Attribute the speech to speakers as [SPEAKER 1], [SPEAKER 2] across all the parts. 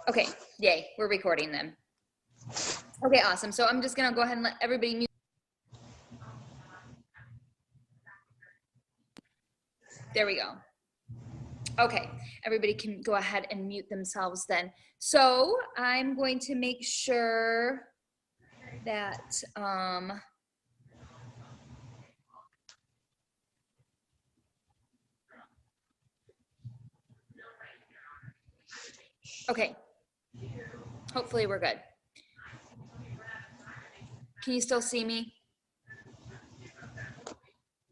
[SPEAKER 1] Okay, yay, we're recording them. Okay, awesome. So I'm just gonna go ahead and let everybody mute. There we go. Okay, everybody can go ahead and mute themselves then. So I'm going to make sure that, okay, hopefully we're good. Can you still see me?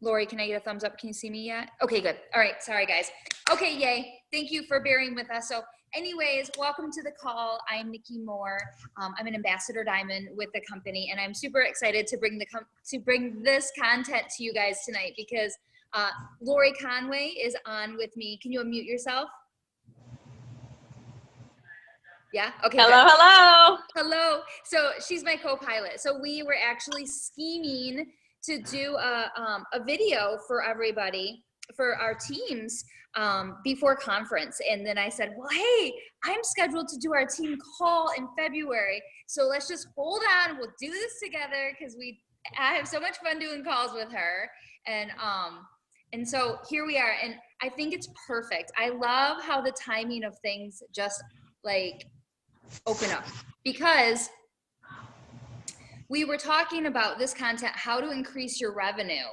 [SPEAKER 1] Lori, can I get a thumbs up? Can you see me yet? Okay, good. All right, sorry guys. Okay, yay. Thank you for bearing with us. So anyways, welcome to the call. I'm Nikki Moore. I'm an ambassador diamond with the company, and I'm super excited to bring this content to you guys tonight because Lori Conway is on with me. Can you unmute yourself? Yeah, okay.
[SPEAKER 2] Hello, good. Hello.
[SPEAKER 1] Hello. So she's my co-pilot. So we were actually scheming to do a video for everybody, for our teams before conference. And then I said, well, hey, I'm scheduled to do our team call in February. So let's just hold on. We'll do this together because I have so much fun doing calls with her. And so here we are. And I think it's perfect. I love how the timing of things just like open up, because we were talking about this content, how to increase your revenue.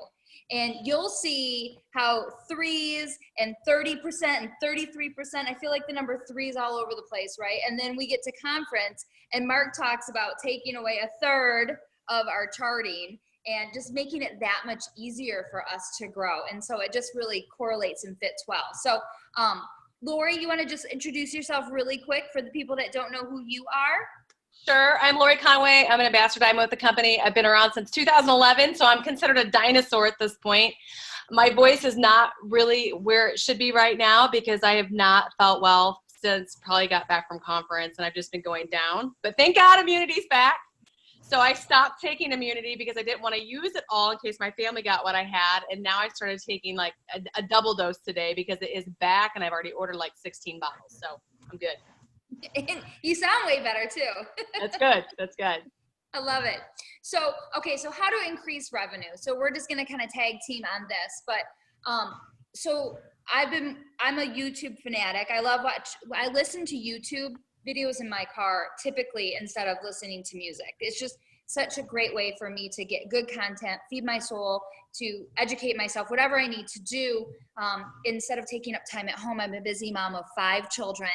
[SPEAKER 1] And you'll see how 3s and 30% and 33%, I feel like the number 3 is all over the place, right? And then we get to conference and Mark talks about taking away 1/3 of our charting and just making it that much easier for us to grow. And so it just really correlates and fits well. So Lori, you want to just introduce yourself really quick for the people that don't know who you are?
[SPEAKER 2] Sure. I'm Lori Conway. I'm an ambassador diamond with the company. I've been around since 2011, so I'm considered a dinosaur at this point. My voice is not really where it should be right now because I have not felt well since probably got back from conference, and I've just been going down. But thank God immunity's back. So I stopped taking immunity because I didn't want to use it all in case my family got what I had. And now I started taking like a double dose today because it is back and I've already ordered like 16 bottles. So I'm good.
[SPEAKER 1] And you sound way better too.
[SPEAKER 2] That's good. That's good.
[SPEAKER 1] I love it. So, okay. So how to increase revenue. So we're just going to kind of tag team on this, but, so I'm a YouTube fanatic. I listen to YouTube videos in my car typically instead of listening to music. It's just such a great way for me to get good content, feed my soul, to educate myself, whatever I need to do. Instead of taking up time at home, I'm a busy mom of 5 children.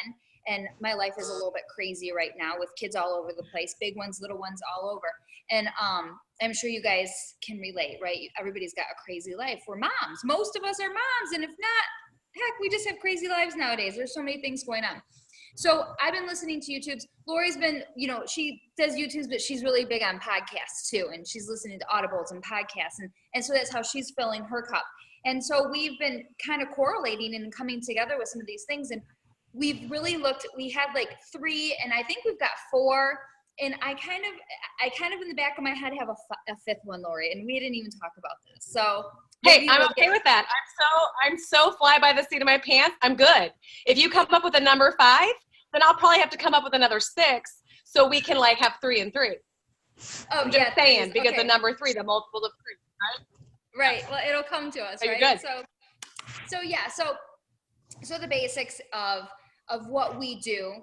[SPEAKER 1] And my life is a little bit crazy right now with kids all over the place, big ones, little ones, all over. And I'm sure you guys can relate, right? Everybody's got a crazy life. We're moms. Most of us are moms. And if not, heck, we just have crazy lives nowadays. There's so many things going on. So I've been listening to YouTubes. Lori's been, she does YouTubes, but she's really big on podcasts too. And she's listening to audibles and podcasts. And so that's how she's filling her cup. And so we've been kind of correlating and coming together with some of these things. And we've really we had like 3, and I think we've got 4. And I kind of in the back of my head have a 5th one, Lori, and we didn't even talk about this. So
[SPEAKER 2] hey, I'm okay with that. I'm so fly by the seat of my pants. I'm good. If you come up with a number 5, then I'll probably have to come up with another 6 so we can like have 3 and 3.
[SPEAKER 1] Oh,
[SPEAKER 2] I'm just saying, because the number 3, the multiple of 3,
[SPEAKER 1] right? Right. Well, it'll come to us, right?
[SPEAKER 2] Good.
[SPEAKER 1] So yeah. So the basics of what we do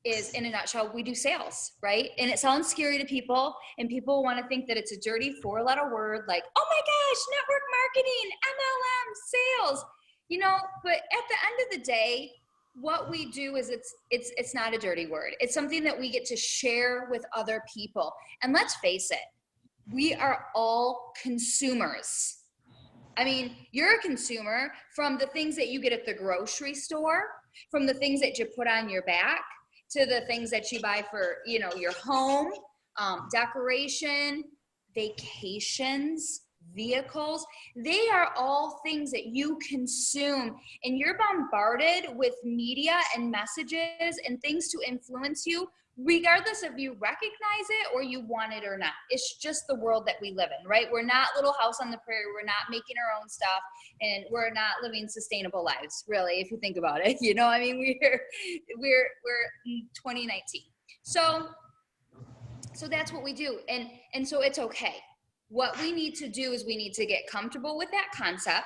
[SPEAKER 1] is, in a nutshell, we do sales, right? And it sounds scary to people, and people want to think that it's a dirty 4-letter word like, oh my gosh, network marketing, MLM, sales, but at the end of the day, what we do is it's not a dirty word. It's something that we get to share with other people. And let's face it, we are all consumers. I mean, you're a consumer from the things that you get at the grocery store, from the things that you put on your back, to the things that you buy for, your home, decoration, vacations, vehicles. They are all things that you consume, and you're bombarded with media and messages and things to influence you, regardless if you recognize it or you want it or not. It's just the world that we live in, right? We're not Little House on the Prairie. We're not making our own stuff, and we're not living sustainable lives, really, if you think about it. You know, I mean, we're in 2019. So that's what we do, and so it's okay. What we need to do is we need to get comfortable with that concept,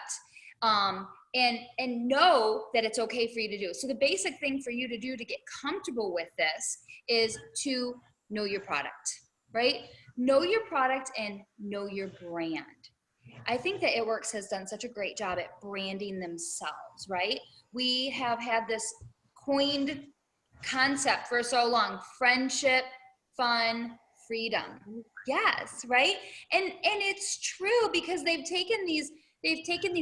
[SPEAKER 1] and know that it's okay for you to do. So the basic thing for you to do to get comfortable with this is to know your product, right? Know your product and know your brand. I think that It Works has done such a great job at branding themselves, right? We have had this coined concept for so long: friendship, fun, freedom. Yes, right? And it's true, because they've taken these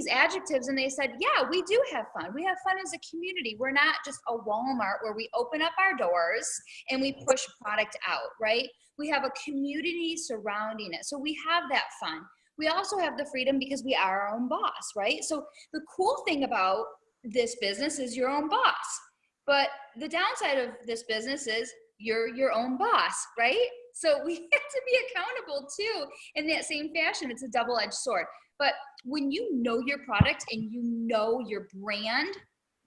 [SPEAKER 1] adjectives and they said, yeah, we do have fun. We have fun as a community. We're not just a Walmart where we open up our doors and we push product out, right? We have a community surrounding it. So we have that fun. We also have the freedom because we are our own boss, right? So the cool thing about this business is your own boss. But the downside of this business is you're your own boss, right? So we have to be accountable too in that same fashion. It's a double-edged sword. But when you know your product and you know your brand,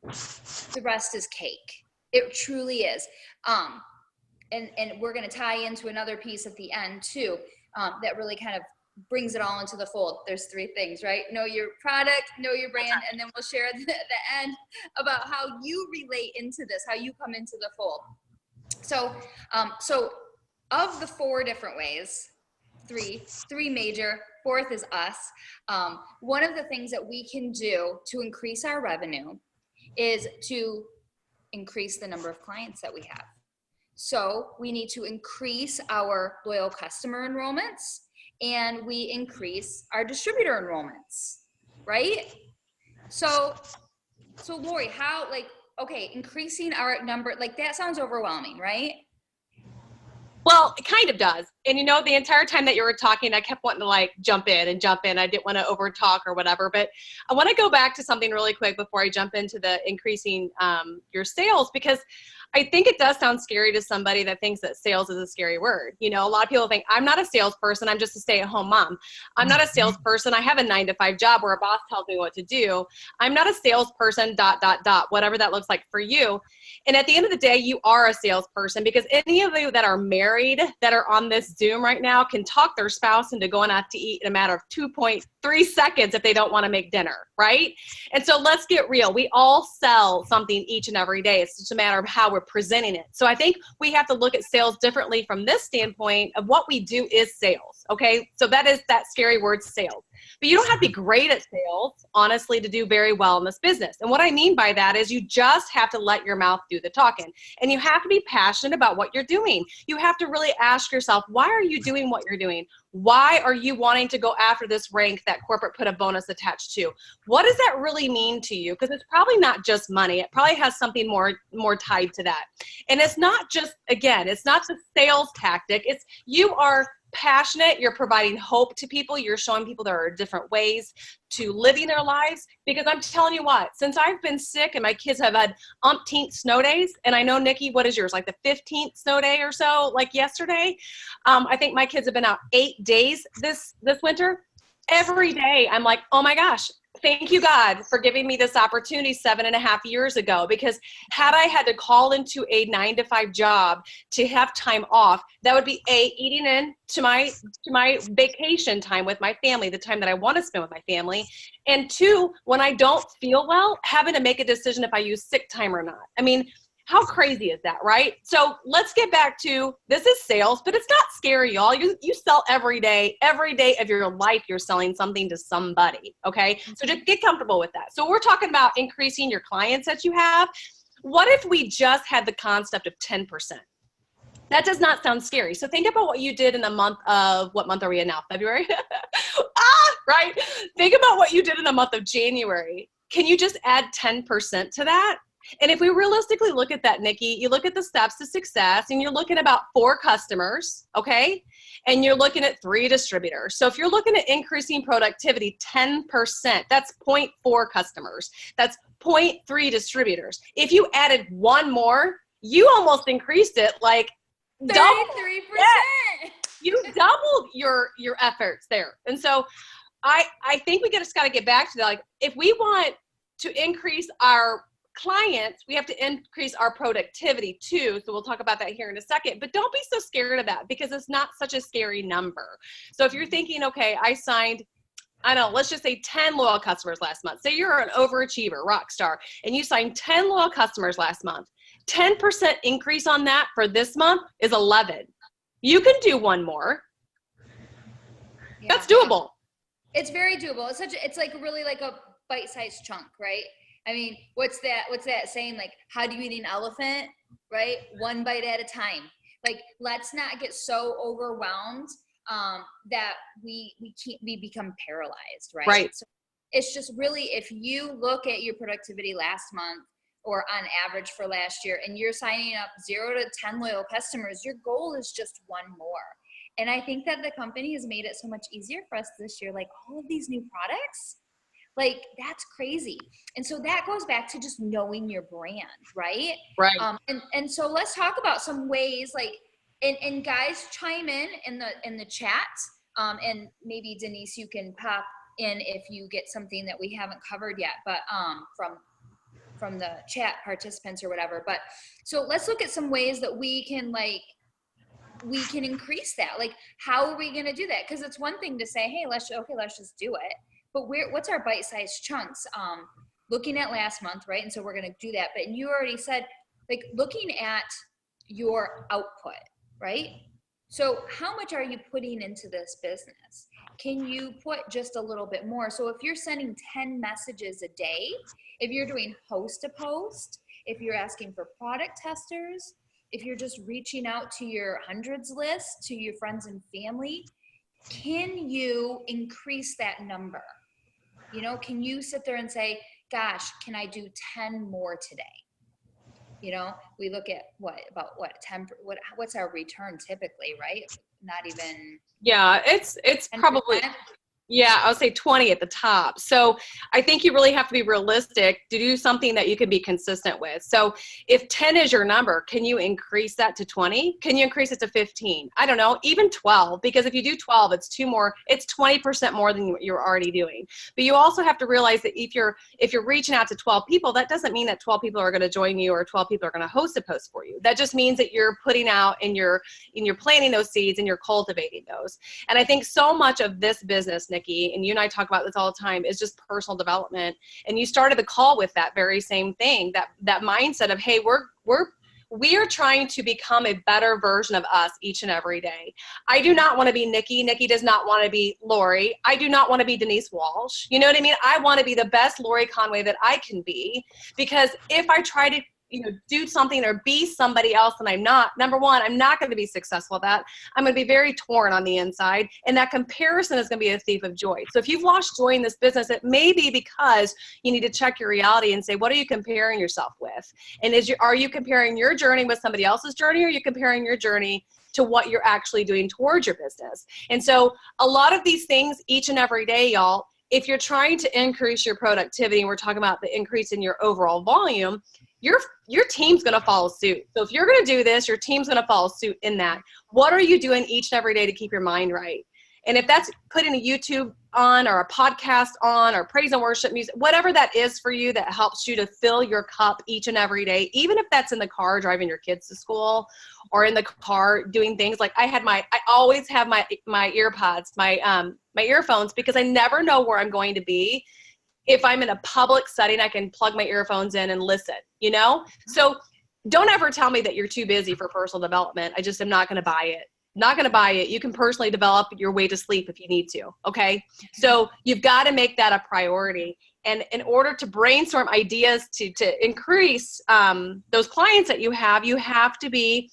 [SPEAKER 1] the rest is cake. It truly is. And we're going to tie into another piece at the end too, that really kind of brings it all into the fold. There's three things, right? Know your product, know your brand, and then we'll share the end about how you relate into this, how you come into the fold. So of the four different ways, three major, fourth is us. One of the things that we can do to increase our revenue is to increase the number of clients that we have. So we need to increase our loyal customer enrollments, and we increase our distributor enrollments, right? So Lori, how, okay, increasing our number, that sounds overwhelming, right?
[SPEAKER 2] Well, it kind of does. And the entire time that you were talking, I kept wanting to jump in. I didn't want to over talk or whatever, but I want to go back to something really quick before I jump into the increasing your sales, because I think it does sound scary to somebody that thinks that sales is a scary word. A lot of people think, I'm not a salesperson. I'm just a stay-at-home mom. I'm not a salesperson. I have a 9-to-5 job where a boss tells me what to do. I'm not a salesperson, ... whatever that looks like for you. And at the end of the day, you are a salesperson, because any of you that are married that are on this Zoom right now can talk their spouse into going out to eat in a matter of 2.3 seconds if they don't want to make dinner, right? And so let's get real. We all sell something each and every day. It's just a matter of how we're presenting it. So I think we have to look at sales differently from this standpoint of what we do is sales, okay? So that is that scary word, sales. But you don't have to be great at sales, honestly, to do very well in this business. And what I mean by that is you just have to let your mouth do the talking. And you have to be passionate about what you're doing. You have to really ask yourself, why are you doing what you're doing? Why are you wanting to go after this rank that corporate put a bonus attached to? What does that really mean to you? Because it's probably not just money. It probably has something more tied to that. And it's not just, again, it's not the sales tactic. It's you are passionate, you're providing hope to people, you're showing people there are different ways to living their lives. Because I'm telling you what, since I've been sick and my kids have had umpteenth snow days, and I know, Nikki, what is yours, the 15th snow day or so, yesterday? I think my kids have been out 8 days this winter. Every day I'm like, oh my gosh, thank you, God, for giving me this opportunity 7.5 years ago, because had I had to call into a 9-to-5 job to have time off, that would be eating into my vacation time with my family, the time that I want to spend with my family. And 2, when I don't feel well, having to make a decision if I use sick time or not. I mean, how crazy is that, right? So let's get back to, this is sales, but it's not scary, y'all. You sell every day of your life, you're selling something to somebody, okay? So just get comfortable with that. So we're talking about increasing your clients that you have. What if we just had the concept of 10%? That does not sound scary. So think about what you did in the month of, what month are we in now? February? Right? Think about what you did in the month of January. Can you just add 10% to that? And if we realistically look at that, Nikki, you look at the steps to success and you're looking at about 4 customers, okay? And you're looking at 3 distributors. So if you're looking at increasing productivity 10%, that's 0.4 customers. That's 0.3 distributors. If you added 1 more, you almost increased it like
[SPEAKER 1] 33%.
[SPEAKER 2] Yeah, you doubled your efforts there. And so I think we just got to get back to that. Like, if we want to increase our clients, we have to increase our productivity too. So we'll talk about that here in a second, but don't be so scared of that because it's not such a scary number. So if you're thinking, okay, I signed, I don't know, let's just say 10 loyal customers last month. Say you're an overachiever, rock star, and you signed 10 loyal customers last month. 10% increase on that for this month is 11. You can do 1 more. Yeah. That's doable.
[SPEAKER 1] It's very doable. It's like really like a bite-sized chunk, right? I mean, what's that saying? Like, how do you eat an elephant, right? 1 bite at a time. Like, let's not get so overwhelmed that we become paralyzed, right?
[SPEAKER 2] Right.
[SPEAKER 1] So it's just really, if you look at your productivity last month or on average for last year, and you're signing up 0 to 10 loyal customers, your goal is just 1 more. And I think that the company has made it so much easier for us this year. Like, all of these new products, like, that's crazy. And so that goes back to just knowing your brand, right?
[SPEAKER 2] Right.
[SPEAKER 1] And so let's talk about some ways, like, and guys, chime in the chat. And maybe Denise, you can pop in if you get something that we haven't covered yet, but from the chat participants or whatever. But so let's look at some ways that we can increase that. Like, how are we going to do that? Because it's one thing to say, hey, let's just do it. But what's our bite-sized chunks? Looking at last month, right? And so we're going to do that. But you already said, like, looking at your output, right? So how much are you putting into this business? Can you put just a little bit more? So if you're sending 10 messages a day, if you're doing host to post, if you're asking for product testers, if you're just reaching out to your hundreds list, to your friends and family, can you increase that number? You know, can you sit there and say, gosh, can I do 10 more today? You know, we look at what's our return typically, right? Not even.
[SPEAKER 2] Yeah, it's 10%. Probably. Yeah, I would say 20 at the top. So I think you really have to be realistic to do something that you can be consistent with. So if 10 is your number, can you increase that to 20? Can you increase it to 15? I don't know, even 12, because if you do 12, it's 20% more than what you're already doing. But you also have to realize that if you're reaching out to 12 people, that doesn't mean that 12 people are going to join you or 12 people are going to host a post for you. That just means that you're putting out and you're planting those seeds and you're cultivating those. And I think so much of this business, Nikki, and you and I talk about this all the time, is just personal development. And you started the call with that very same thing, that mindset of, hey, we are trying to become a better version of us each and every day. I do not want to be Nikki. Nikki does not want to be Lori. I do not want to be Denise Walsh. You know what I mean? I want to be the best Lori Conway that I can be, because if I try to do something or be somebody else and I'm not, number one, I'm not going to be successful at that. I'm going to be very torn on the inside, and that comparison is going to be a thief of joy. So if you've lost joy in this business, it may be because you need to check your reality and say, what are you comparing yourself with? And are you comparing your journey with somebody else's journey, or are you comparing your journey to what you're actually doing towards your business? And so a lot of these things each and every day, y'all, if you're trying to increase your productivity, and we're talking about the increase in your overall volume, your team's going to follow suit. So if you're going to do this, your team's going to follow suit in that. What are you doing each and every day to keep your mind right? And if that's putting a YouTube on or a podcast on or praise and worship music, whatever that is for you that helps you to fill your cup each and every day, even if that's in the car driving your kids to school or in the car doing things like I always have my earpods, my earphones, because I never know where I'm going to be. If I'm in a public setting, I can plug my earphones in and listen, So don't ever tell me that you're too busy for personal development. I just am not going to buy it. Not going to buy it. You can personally develop your way to sleep if you need to. Okay. So you've got to make that a priority. And in order to brainstorm ideas to increase those clients that you have to be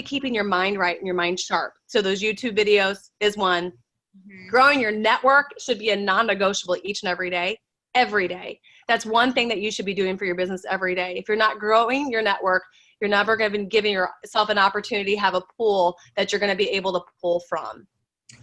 [SPEAKER 2] keeping your mind right and your mind sharp. So those YouTube videos is one. Mm-hmm. Growing your network should be a non-negotiable each and every day. That's one thing that you should be doing for your business every day. If you're not growing your network, you're never going to be giving yourself an opportunity to have a pool that you're going to be able to pull from.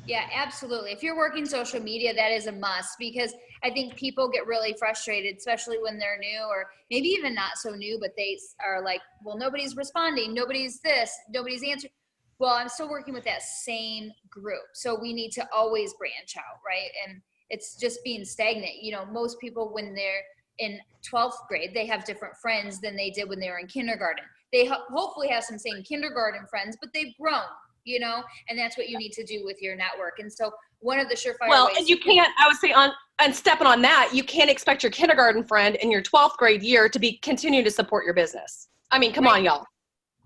[SPEAKER 1] Yeah, absolutely. If you're working social media, that is a must, because I think people get really frustrated, especially when they're new, or maybe even not so new, but they are like, well, nobody's responding, nobody's this, nobody's answering. Well, I'm still working with that same group. So we need to always branch out, right? And it's just being stagnant. You know, most people, when they're in 12th grade, they have different friends than they did when they were in kindergarten. They hopefully have some same kindergarten friends, but they've grown, you know, and that's what you need to do with your network. And so one of the surefire ways.
[SPEAKER 2] And you can't, I would say and stepping on that, you can't expect your kindergarten friend in your 12th grade year to be continuing to support your business. I mean, come on, y'all.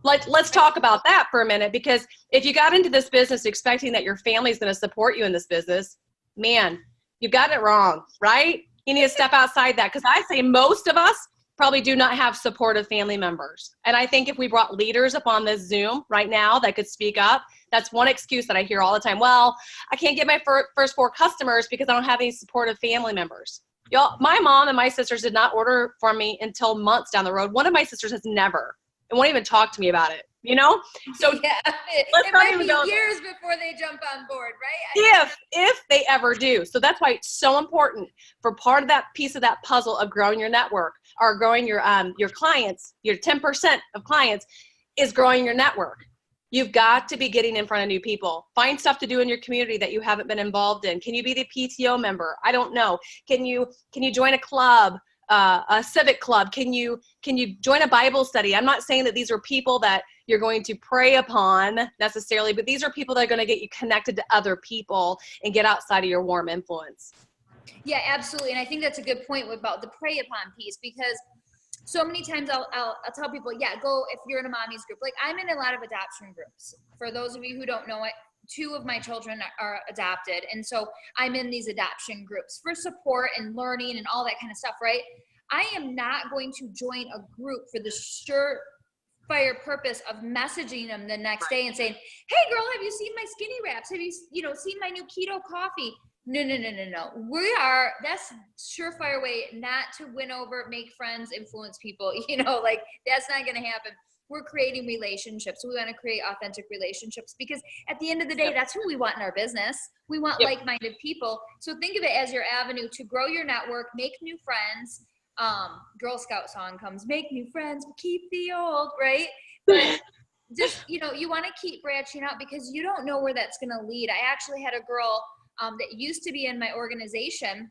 [SPEAKER 2] Let's talk about that for a minute, because if you got into this business expecting that your family is going to support you in this business, man, you got it wrong, right? You need to step outside that, because I say most of us probably do not have supportive family members. And I think if we brought leaders up on this Zoom right now that could speak up, that's one excuse that I hear all the time. Well, I can't get my first 4 customers because I don't have any supportive family members. Y'all, my mom and my sisters did not order from me until months down the road. One of my sisters has never, and won't even talk to me about it, you know? So
[SPEAKER 1] yeah, it might be years before they jump on board, right?
[SPEAKER 2] If they ever do. So that's why it's so important for part of that piece of that puzzle of growing your network, or growing your clients, your 10% of clients is growing your network. You've got to be getting in front of new people. Find stuff to do in your community that you haven't been involved in. Can you be the PTO member? I don't know. Can you join a club? A civic club? Can you join a Bible study? I'm not saying that these are people that you're going to prey upon necessarily, but these are people that are going to get you connected to other people and get outside of your warm influence.
[SPEAKER 1] Yeah, absolutely. And I think that's a good point about the prey upon piece, because so many times I'll tell people, yeah, go if you're in a mommy's group. Like, I'm in a lot of adoption groups. For those of you who don't know it, 2 of my children are adopted. And so I'm in these adoption groups for support and learning and all that kind of stuff, right? I am not going to join a group for the surefire purpose of messaging them the next day and saying, hey girl, have you seen my skinny wraps? Have you seen my new keto coffee? No. That's surefire way not to win over, make friends, influence people, like that's not going to happen. We're creating relationships. We want to create authentic relationships, because at the end of the day, that's who we want in our business. We want like-minded people. So think of it as your avenue to grow your network, make new friends. Girl Scout song comes, make new friends, keep the old, right? But just, you want to keep branching out, because you don't know where that's going to lead. I actually had a girl that used to be in my organization,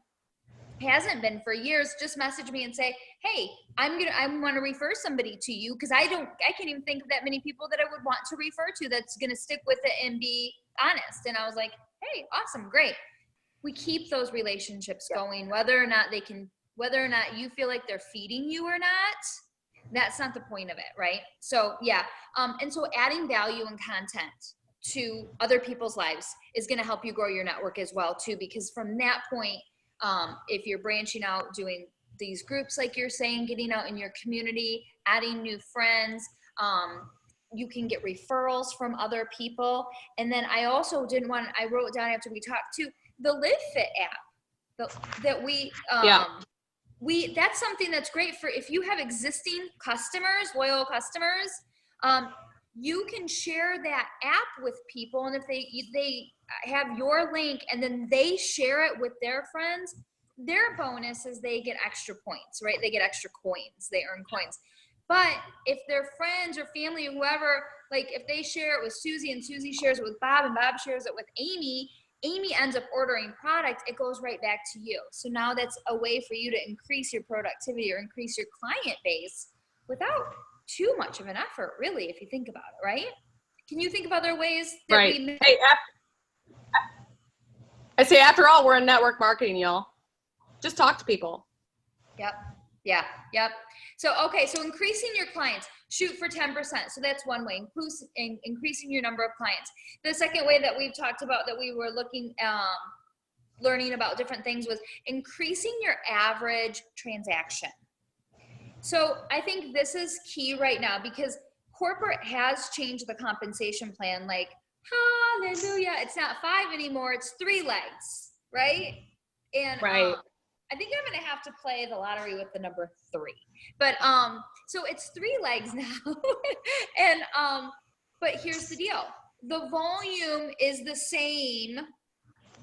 [SPEAKER 1] hasn't been for years, just message me and say, hey, I want to refer somebody to you, because I can't even think of that many people that I would want to refer to that's going to stick with it and be honest. And I was like, hey, awesome, great. We keep those relationships going, whether or not you feel like they're feeding you or not. That's not the point of it, right? So yeah, and so adding value and content to other people's lives is going to help you grow your network as well too, because from that point, if you're branching out, doing these groups like you're saying, getting out in your community, adding new friends, you can get referrals from other people. And then I also I wrote down after we talked too, the LiveFit app that that's something that's great for if you have existing customers, loyal customers. You can share that app with people, and if they have your link and then they share it with their friends, their bonus is they get extra points, right? They get extra coins. They earn coins. But if their friends or family or whoever, like if they share it with Susie and Susie shares it with Bob and Bob shares it with Amy ends up ordering product, it goes right back to you. So now that's a way for you to increase your productivity or increase your client base without too much of an effort, really, if you think about it, right? Can you think of other ways that we
[SPEAKER 2] I say, after all, we're in network marketing, y'all. Just talk to people.
[SPEAKER 1] Yep. So increasing your clients, shoot for 10%. So that's one way, increasing your number of clients. The second way that we've talked about that we were learning about different things was increasing your average transaction. So I think this is key right now, because corporate has changed the compensation plan. Like, hallelujah, it's not 5 anymore, it's 3 legs, right? And I think I'm gonna have to play the lottery with the number 3. But so it's 3 legs now. And but here's the deal. The volume is the same,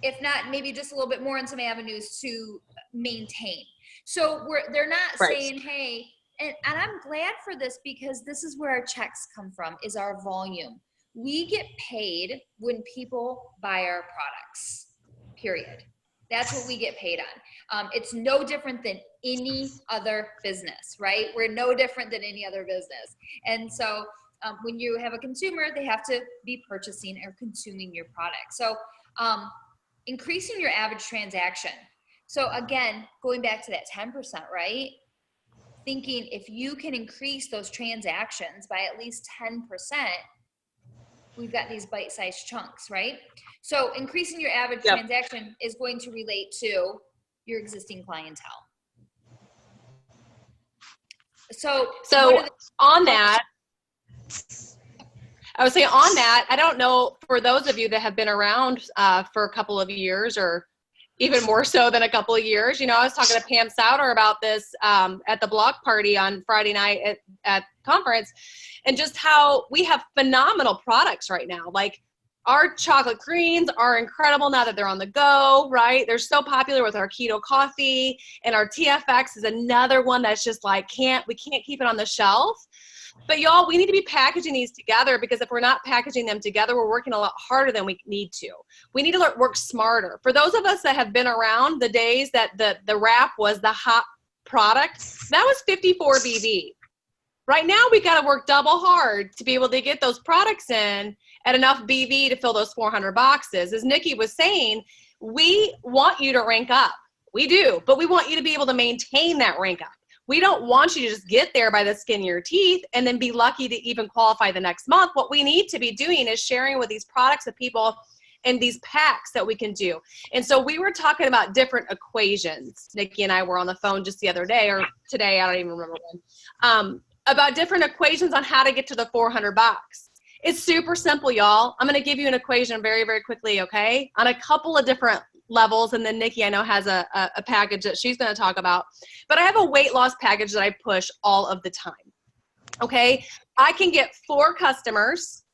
[SPEAKER 1] if not maybe just a little bit more in some avenues to maintain. So they're not
[SPEAKER 2] Right.
[SPEAKER 1] saying, hey, and I'm glad for this, because this is where our checks come from, is our volume. We get paid when people buy our products, period. That's what we get paid on. It's no different than any other business, right? We're no different than any other business. And so when you have a consumer, they have to be purchasing or consuming your product. So increasing your average transaction. So again, going back to that 10%, right? Thinking if you can increase those transactions by at least 10%, we've got these bite-sized chunks, right? So increasing your average transaction is going to relate to your existing clientele. So
[SPEAKER 2] on that, I would say on that, I don't know, for those of you that have been around for a couple of years, or even more so than a couple of years, you know, I was talking to Pam Souter about this at the block party on Friday night at conference, and just how we have phenomenal products right now. Like, our chocolate greens are incredible now that they're on the go, right? They're so popular with our keto coffee, and our TFX is another one that's just like, we can't keep it on the shelf. But y'all, we need to be packaging these together, because if we're not packaging them together, we're working a lot harder than we need to. We need to work smarter. For those of us that have been around the days that the wrap was the hot product, that was 54 BV. Right now, we got to work double hard to be able to get those products in at enough BV to fill those 400 boxes. As Nikki was saying, we want you to rank up. We do, but we want you to be able to maintain that rank up. We don't want you to just get there by the skin of your teeth and then be lucky to even qualify the next month. What we need to be doing is sharing with these products with people and these packs that we can do. And so we were talking about different equations. Nikki and I were on the phone just the other day, or today, I don't even remember when, about different equations on how to get to the 400 box. It's super simple, y'all. I'm going to give you an equation very, very quickly, okay? On a couple of different levels, and then Nikki, I know, has a package that she's going to talk about. But I have a weight loss package that I push all of the time, okay? I can get 4 customers,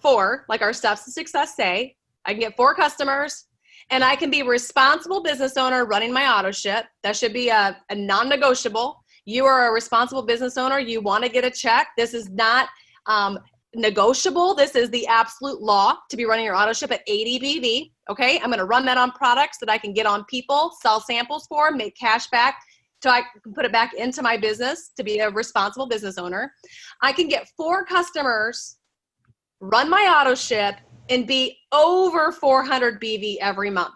[SPEAKER 2] 4, like our Steps to Success say. I can get 4 customers, and I can be a responsible business owner running my auto ship. That should be a non-negotiable. You are a responsible business owner. You want to get a check. This is not negotiable. This is the absolute law to be running your auto ship at 80 BV. Okay, I'm going to run that on products that I can get on people, sell samples for, make cash back, so I can put it back into my business to be a responsible business owner. I can get 4 customers, run my auto ship, and be over 400 BV every month.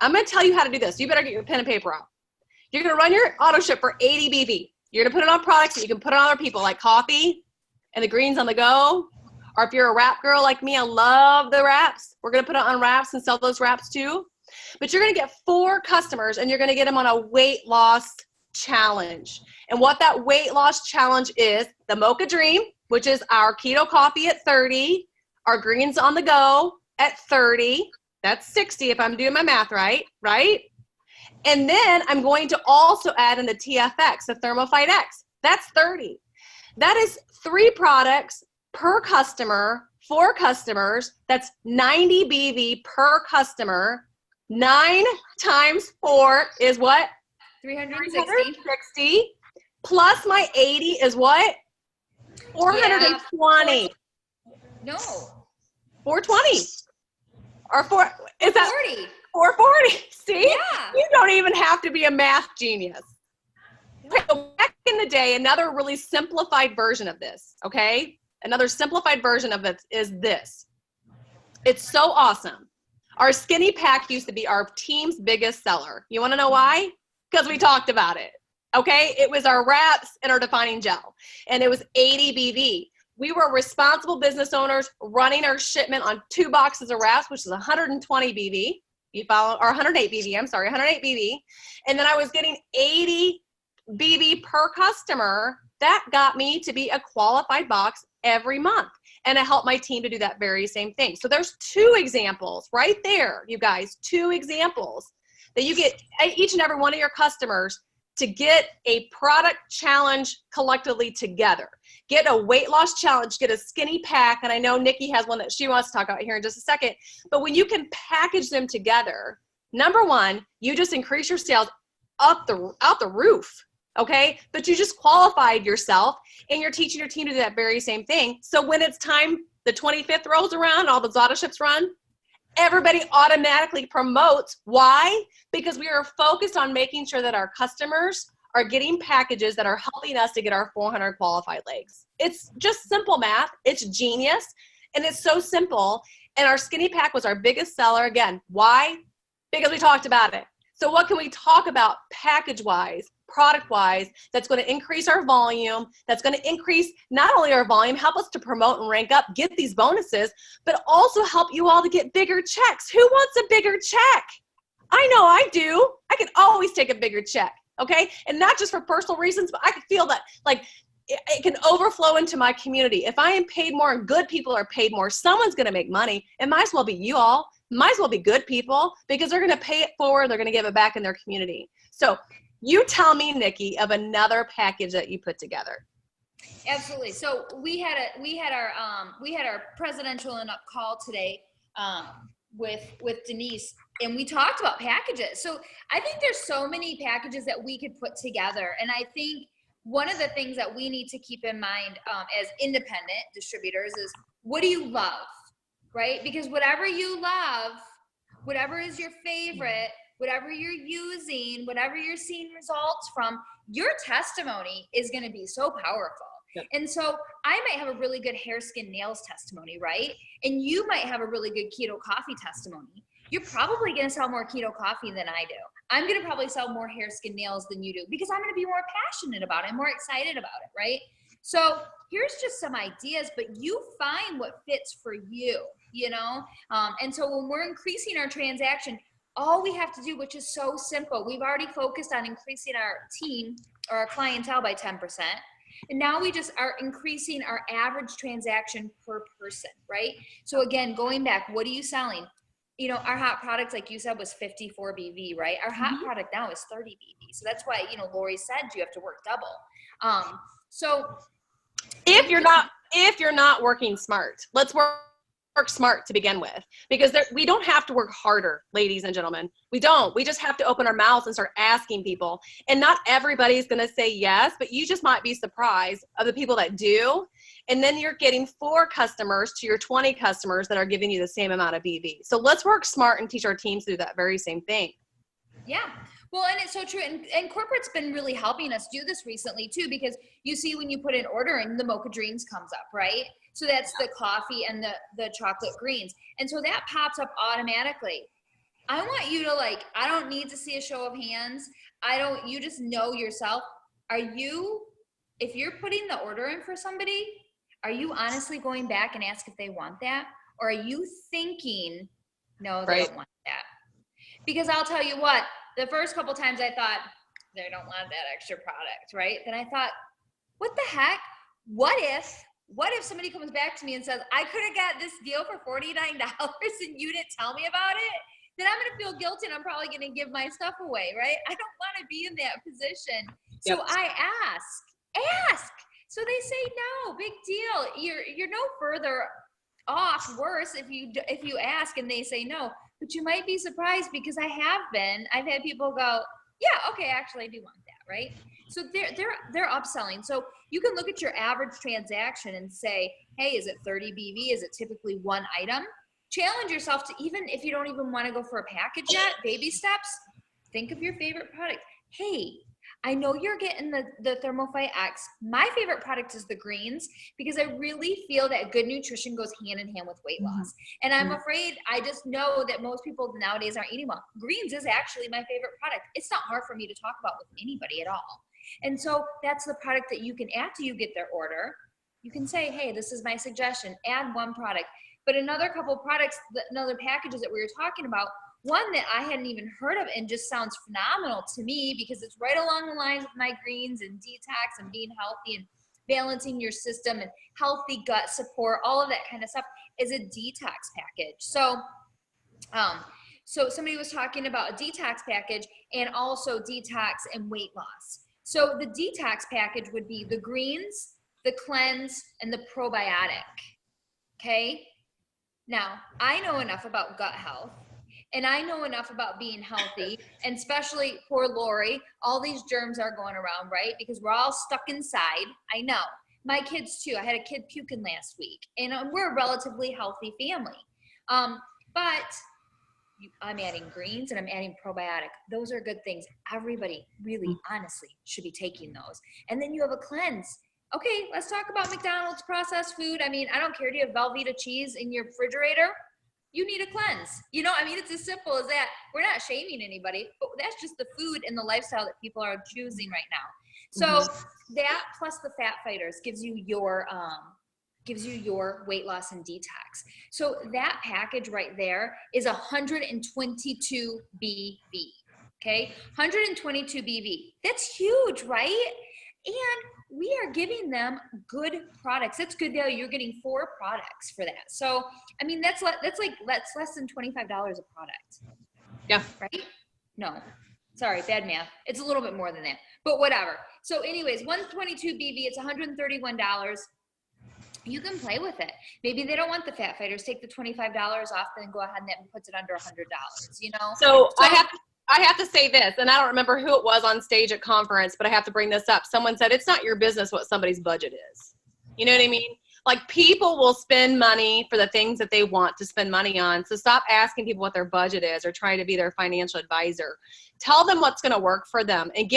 [SPEAKER 2] I'm going to tell you how to do this. You better get your pen and paper out. You're going to run your auto ship for 80 BV. You're going to put it on products that you can put on other people, like coffee and the greens on the go. Or if you're a wrap girl like me, I love the wraps. We're going to put it on wraps and sell those wraps too. But you're going to get 4 customers, and you're going to get them on a weight loss challenge. And what that weight loss challenge is, the Mocha Dream, which is our keto coffee at 30, our greens on the go at 30. That's 60 if I'm doing my math right? And then I'm going to also add in the TFX, the ThermoFight X. That's 30. That is 3 products per customer, 4 customers. That's 90 BV per customer. 9 times 4 is what?
[SPEAKER 1] 360.
[SPEAKER 2] Plus my 80 is what? 420.
[SPEAKER 1] Yeah. No.
[SPEAKER 2] 420. Or 4, is that
[SPEAKER 1] 40.
[SPEAKER 2] 440. See?
[SPEAKER 1] Yeah.
[SPEAKER 2] You don't even have to be a math genius. So back in the day, another really simplified version of this, okay? Another simplified version of it is this. It's so awesome. Our skinny pack used to be our team's biggest seller. You want to know why? Because we talked about it, okay? It was our wraps and our defining gel, and it was 80 BV. We were responsible business owners running our shipment on 2 boxes of wraps, which is 120 BV. You follow? Or 108 BV, I'm sorry, 108 BV. And then I was getting 80 BV per customer. That got me to be a qualified box every month. And it helped my team to do that very same thing. So there's 2 examples right there, you guys, 2 examples that you get each and every one of your customers to get a product challenge collectively together. Get a weight loss challenge, get a skinny pack, and I know Nikki has one that she wants to talk about here in just a second, but when you can package them together, number one, you just increase your sales out the roof, okay? But you just qualified yourself, and you're teaching your team to do that very same thing. So when it's time, the 25th rolls around, all the Zada ships run, everybody automatically promotes. Why? Because we are focused on making sure that our customers are getting packages that are helping us to get our 400 qualified legs. It's just simple math. It's genius. And it's so simple. And our skinny pack was our biggest seller. Again, why? Because we talked about it. So what can we talk about package-wise, product-wise, that's going to increase our volume, that's going to increase not only our volume, help us to promote and rank up, get these bonuses, but also help you all to get bigger checks. Who wants a bigger check? I know I do. I can always take a bigger check, okay? And not just for personal reasons, but I can feel that like it can overflow into my community. If I am paid more and good people are paid more, someone's going to make money. It might as well be you all. Might as well be good people, because they're going to pay it forward. They're going to give it back in their community. So you tell me, Nikki, of another package that you put together.
[SPEAKER 1] Absolutely. So we had our presidential call today with Denise, and we talked about packages. So I think there's so many packages that we could put together, and I think one of the things that we need to keep in mind as independent distributors is, what do you love? Right? Because whatever you love, whatever is your favorite, whatever you're using, whatever you're seeing results from, your testimony is going to be so powerful. Yep. And so I might have a really good hair, skin, nails testimony, right? And you might have a really good keto coffee testimony. You're probably going to sell more keto coffee than I do. I'm going to probably sell more hair, skin, nails than you do, because I'm going to be more passionate about it, more excited about it, right? So here's just some ideas, but you find what fits for you, you know? And so when we're increasing our transaction, all we have to do, which is so simple, we've already focused on increasing our team or our clientele by 10%. And now we just are increasing our average transaction per person, right? So again, going back, what are you selling? You know, our hot product, like you said, was 54 BV, right? Our hot product now is 30 BV. So that's why, you know, Lori said you have to work double. So
[SPEAKER 2] if you're not working smart, let's work smart to begin with, because we don't have to work harder, ladies and gentlemen. We don't. We just have to open our mouths and start asking people. And not everybody's going to say yes, but you just might be surprised of the people that do. And then you're getting 4 customers to your 20 customers that are giving you the same amount of BV. So let's work smart and teach our teams to do that very same thing.
[SPEAKER 1] Yeah. Well, and it's so true. And corporate's been really helping us do this recently too, because you see when you put an order in, the Mocha Dreams comes up, right? So that's the coffee and the chocolate greens. And so that pops up automatically. I want you to I don't need to see a show of hands. You just know yourself. If you're putting the order in for somebody, are you honestly going back and ask if they want that? Or are you thinking, no, they don't want that? Because I'll tell you what, the first couple times I thought, they don't want that extra product, right? Then I thought, what the heck? What if somebody comes back to me and says, I could have got this deal for $49 and you didn't tell me about it? Then I'm going to feel guilty and I'm probably going to give my stuff away, right? I don't want to be in that position. So I ask. So they say no, big deal. You're no further off, worse if you ask and they say no. But you might be surprised, because I've had people go, yeah, okay, actually I do want that, right? So they're upselling. So you can look at your average transaction and say, hey, is it 30 BV? Is it typically one item? Challenge yourself to, even if you don't even want to go for a package yet, baby steps, think of your favorite product. Hey, I know you're getting the ThermoFight X. My favorite product is the greens, because I really feel that good nutrition goes hand in hand with weight loss. And I'm afraid, I just know that most people nowadays aren't eating well. Greens is actually my favorite product. It's not hard for me to talk about with anybody at all. And so that's the product that you can, after you get their order, you can say, hey, this is my suggestion, add one product. But another couple products, another packages that we were talking about, one that I hadn't even heard of and just sounds phenomenal to me, because it's right along the lines with my greens and detox and being healthy and balancing your system and healthy gut support, all of that kind of stuff, is a detox package. So So somebody was talking about a detox package and also detox and weight loss. So the detox package would be the greens, the cleanse, and the probiotic. Okay. Now, I know enough about gut health and I know enough about being healthy, and especially poor Lori, all these germs are going around, right? Because we're all stuck inside. I know. My kids too. I had a kid puking last week, and we're a relatively healthy family. But I'm adding greens and I'm adding probiotic. Those are good things. Everybody really, honestly, should be taking those. And then you have a cleanse. Okay, let's talk about McDonald's processed food. I mean, I don't care. Do you have Velveeta cheese in your refrigerator? You need a cleanse. You know, I mean, it's as simple as that. We're not shaming anybody, but that's just the food and the lifestyle that people are choosing right now. So that plus the fat fighters gives you your weight loss and detox. So that package right there is 122 BV. Okay, 122 BV. That's huge, right? And we are giving them good products. That's good value. You're getting 4 products for that. So, I mean, that's less than $25 a product.
[SPEAKER 2] Yeah.
[SPEAKER 1] Right? No, sorry, bad math. It's a little bit more than that, but whatever. So anyways, 122 BV, it's $131. You can play with it. Maybe they don't want the fat fighters. Take the $25 off, then go ahead and puts it under $100, you know?
[SPEAKER 2] So I have to say this, and I don't remember who it was on stage at conference, but I have to bring this up. Someone said, it's not your business what somebody's budget is. You know what I mean? Like, people will spend money for the things that they want to spend money on. So stop asking people what their budget is or trying to be their financial advisor. Tell them what's going to work for them and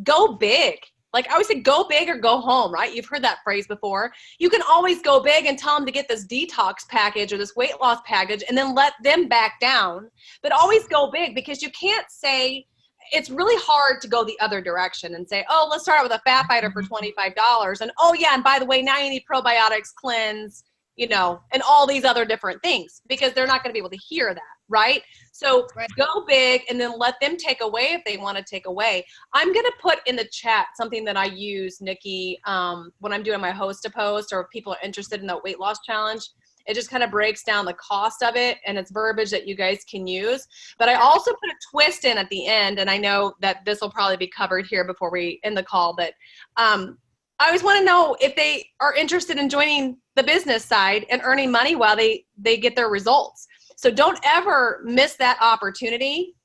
[SPEAKER 2] go big. Like I always say, go big or go home, right? You've heard that phrase before. You can always go big and tell them to get this detox package or this weight loss package and then let them back down. But always go big, because you can't say, it's really hard to go the other direction and say, oh, let's start out with a fat fighter for $25. And oh yeah, and by the way, now you need probiotics, cleanse, you know, and all these other different things, because they're not going to be able to hear that, right? So go big and then let them take away if they want to take away. I'm going to put in the chat something that I use, Nikki, when I'm doing my host to post, or if people are interested in the weight loss challenge. It just kind of breaks down the cost of it, and it's verbiage that you guys can use. But I also put a twist in at the end, and I know that this will probably be covered here before we end the call, but I always want to know if they are interested in joining the business side and earning money while they get their results. So don't ever miss that opportunity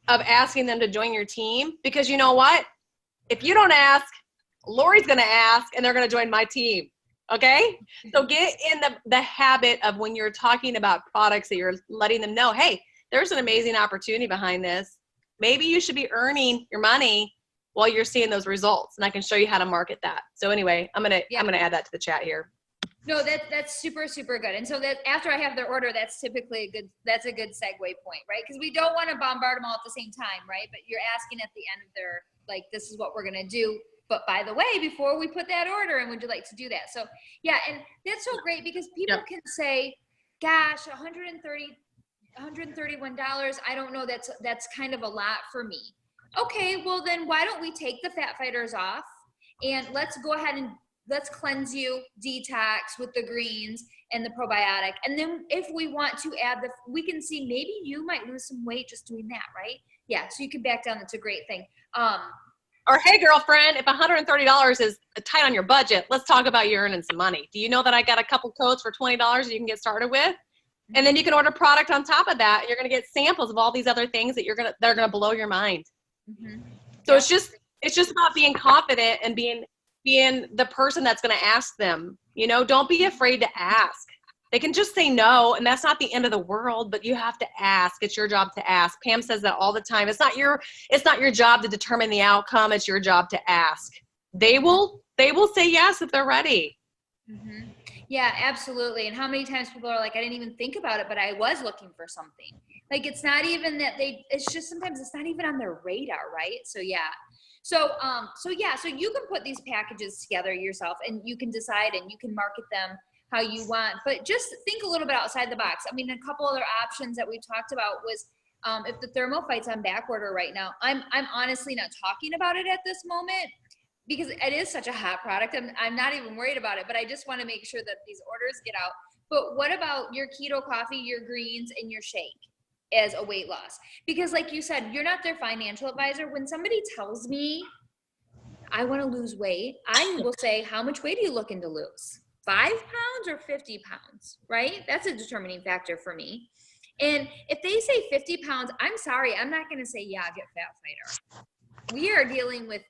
[SPEAKER 2] of asking them to join your team, because you know what? If you don't ask, Lori's going to ask, and they're going to join my team. Okay? So get in the habit of, when you're talking about products, that you're letting them know, hey, there's an amazing opportunity behind this. Maybe you should be earning your money while you're seeing those results, and I can show you how to market that. So anyway, I'm gonna add that to the chat here.
[SPEAKER 1] No, that's super, super good. And so that after I have their order, that's typically that's a good segue point, right? Because we don't want to bombard them all at the same time, right? But you're asking at the end of their, like, this is what we're going to do. But by the way, before we put that order in, would you like to do that? So yeah, and that's so great, because people can say, gosh, $131, I don't know, that's kind of a lot for me. Okay, well then why don't we take the fat fighters off, and let's go ahead and let's cleanse you, detox with the greens and the probiotic. And then if we want to add we can see maybe you might lose some weight just doing that, right? Yeah, so you can back down. That's a great thing.
[SPEAKER 2] Or, hey, girlfriend, if $130 is tight on your budget, let's talk about you earning some money. Do you know that I got a couple codes for $20 that you can get started with? And then you can order product on top of that, and you're going to get samples of all these other things that they're going to blow your mind. So it's just about being confident and being the person that's going to ask them. You know, don't be afraid to ask. They can just say no, and that's not the end of the world, but you have to ask. It's your job to ask. Pam says that all the time. It's not your job to determine the outcome. It's your job to ask. They will say yes if they're ready.
[SPEAKER 1] Yeah, absolutely. And how many times people are like, I didn't even think about it, but I was looking for something. Like, it's not even that it's just sometimes it's not even on their radar, right? So yeah. So you can put these packages together yourself, and you can decide, and you can market them how you want, but just think a little bit outside the box. I mean, a couple other options that we talked about was if the ThermoFight's on back order right now, I'm honestly not talking about it at this moment, because it is such a hot product. I'm not even worried about it, but I just want to make sure that these orders get out. But what about your keto coffee, your greens, and your shake? as a weight loss. Because like you said, you're not their financial advisor. When somebody tells me I want to lose weight, I will say, how much weight are you looking to lose? 5 pounds or 50 pounds, right? That's a determining factor for me. And if they say 50 pounds, I'm sorry, I'm not going to say, yeah, get Fat Fighter. We are dealing with,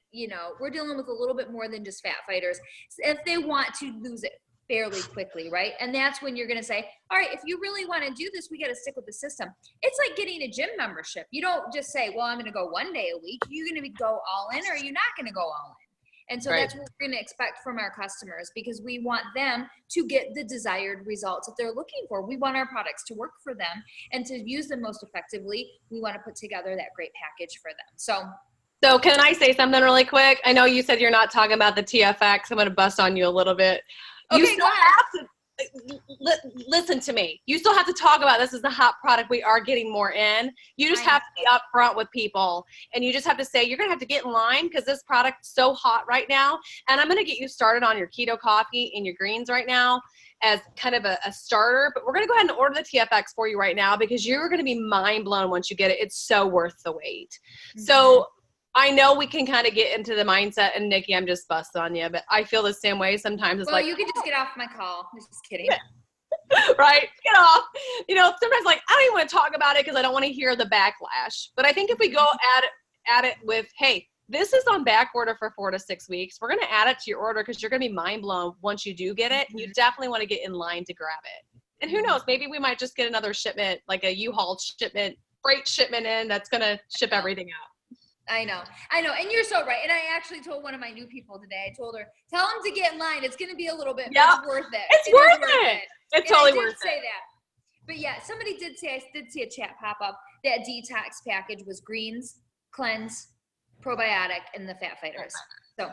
[SPEAKER 1] we're dealing with a little bit more than just fat fighters if they want to lose it fairly quickly, right? And that's when you're going to say, all right, if you really want to do this, we got to stick with the system. It's like getting a gym membership. You don't just say, well, I'm going to go 1 day a week. You're going to go all in, or you're not going to go all in. And so that's what we're going to expect from our customers, because we want them to get the desired results that they're looking for. We want our products to work for them, and to use them most effectively, we want to put together that great package for them. So
[SPEAKER 2] can I say something really quick? I know you said you're not talking about the TFX. I'm going to bust on you a little bit. You
[SPEAKER 1] okay,
[SPEAKER 2] still have to listen to me. You still have to talk about this as the hot product. We are getting more in. You just have to be upfront with people, and you just have to say, you're going to have to get in line because this product's so hot right now. And I'm going to get you started on your keto coffee and your greens right now as kind of a starter, but we're going to go ahead and order the TFX for you right now, because you're going to be mind blown once you get it. It's so worth the wait. Mm-hmm. So I know we can kind of get into the mindset, and Nikki, I'm just busting on you, but I feel the same way sometimes. It's
[SPEAKER 1] you can just get off my call. I'm just kidding.
[SPEAKER 2] Right? Get off. Sometimes I don't even want to talk about it because I don't want to hear the backlash. But I think if we go at it with, hey, this is on back order for 4 to 6 weeks, we're going to add it to your order because you're going to be mind blown once you do get it. And you definitely want to get in line to grab it. And who knows, maybe we might just get another shipment, like a U-Haul shipment, freight shipment in that's going to ship everything out.
[SPEAKER 1] I know. And you're so right. And I actually told one of my new people today, I told her, tell them to get in line. It's going to be a little bit, but it's worth it.
[SPEAKER 2] It's worth it. It's totally worth it.
[SPEAKER 1] I did say that. But yeah, somebody did say, I did see a chat pop up, that detox package was greens, cleanse, probiotic, and the fat fighters. So,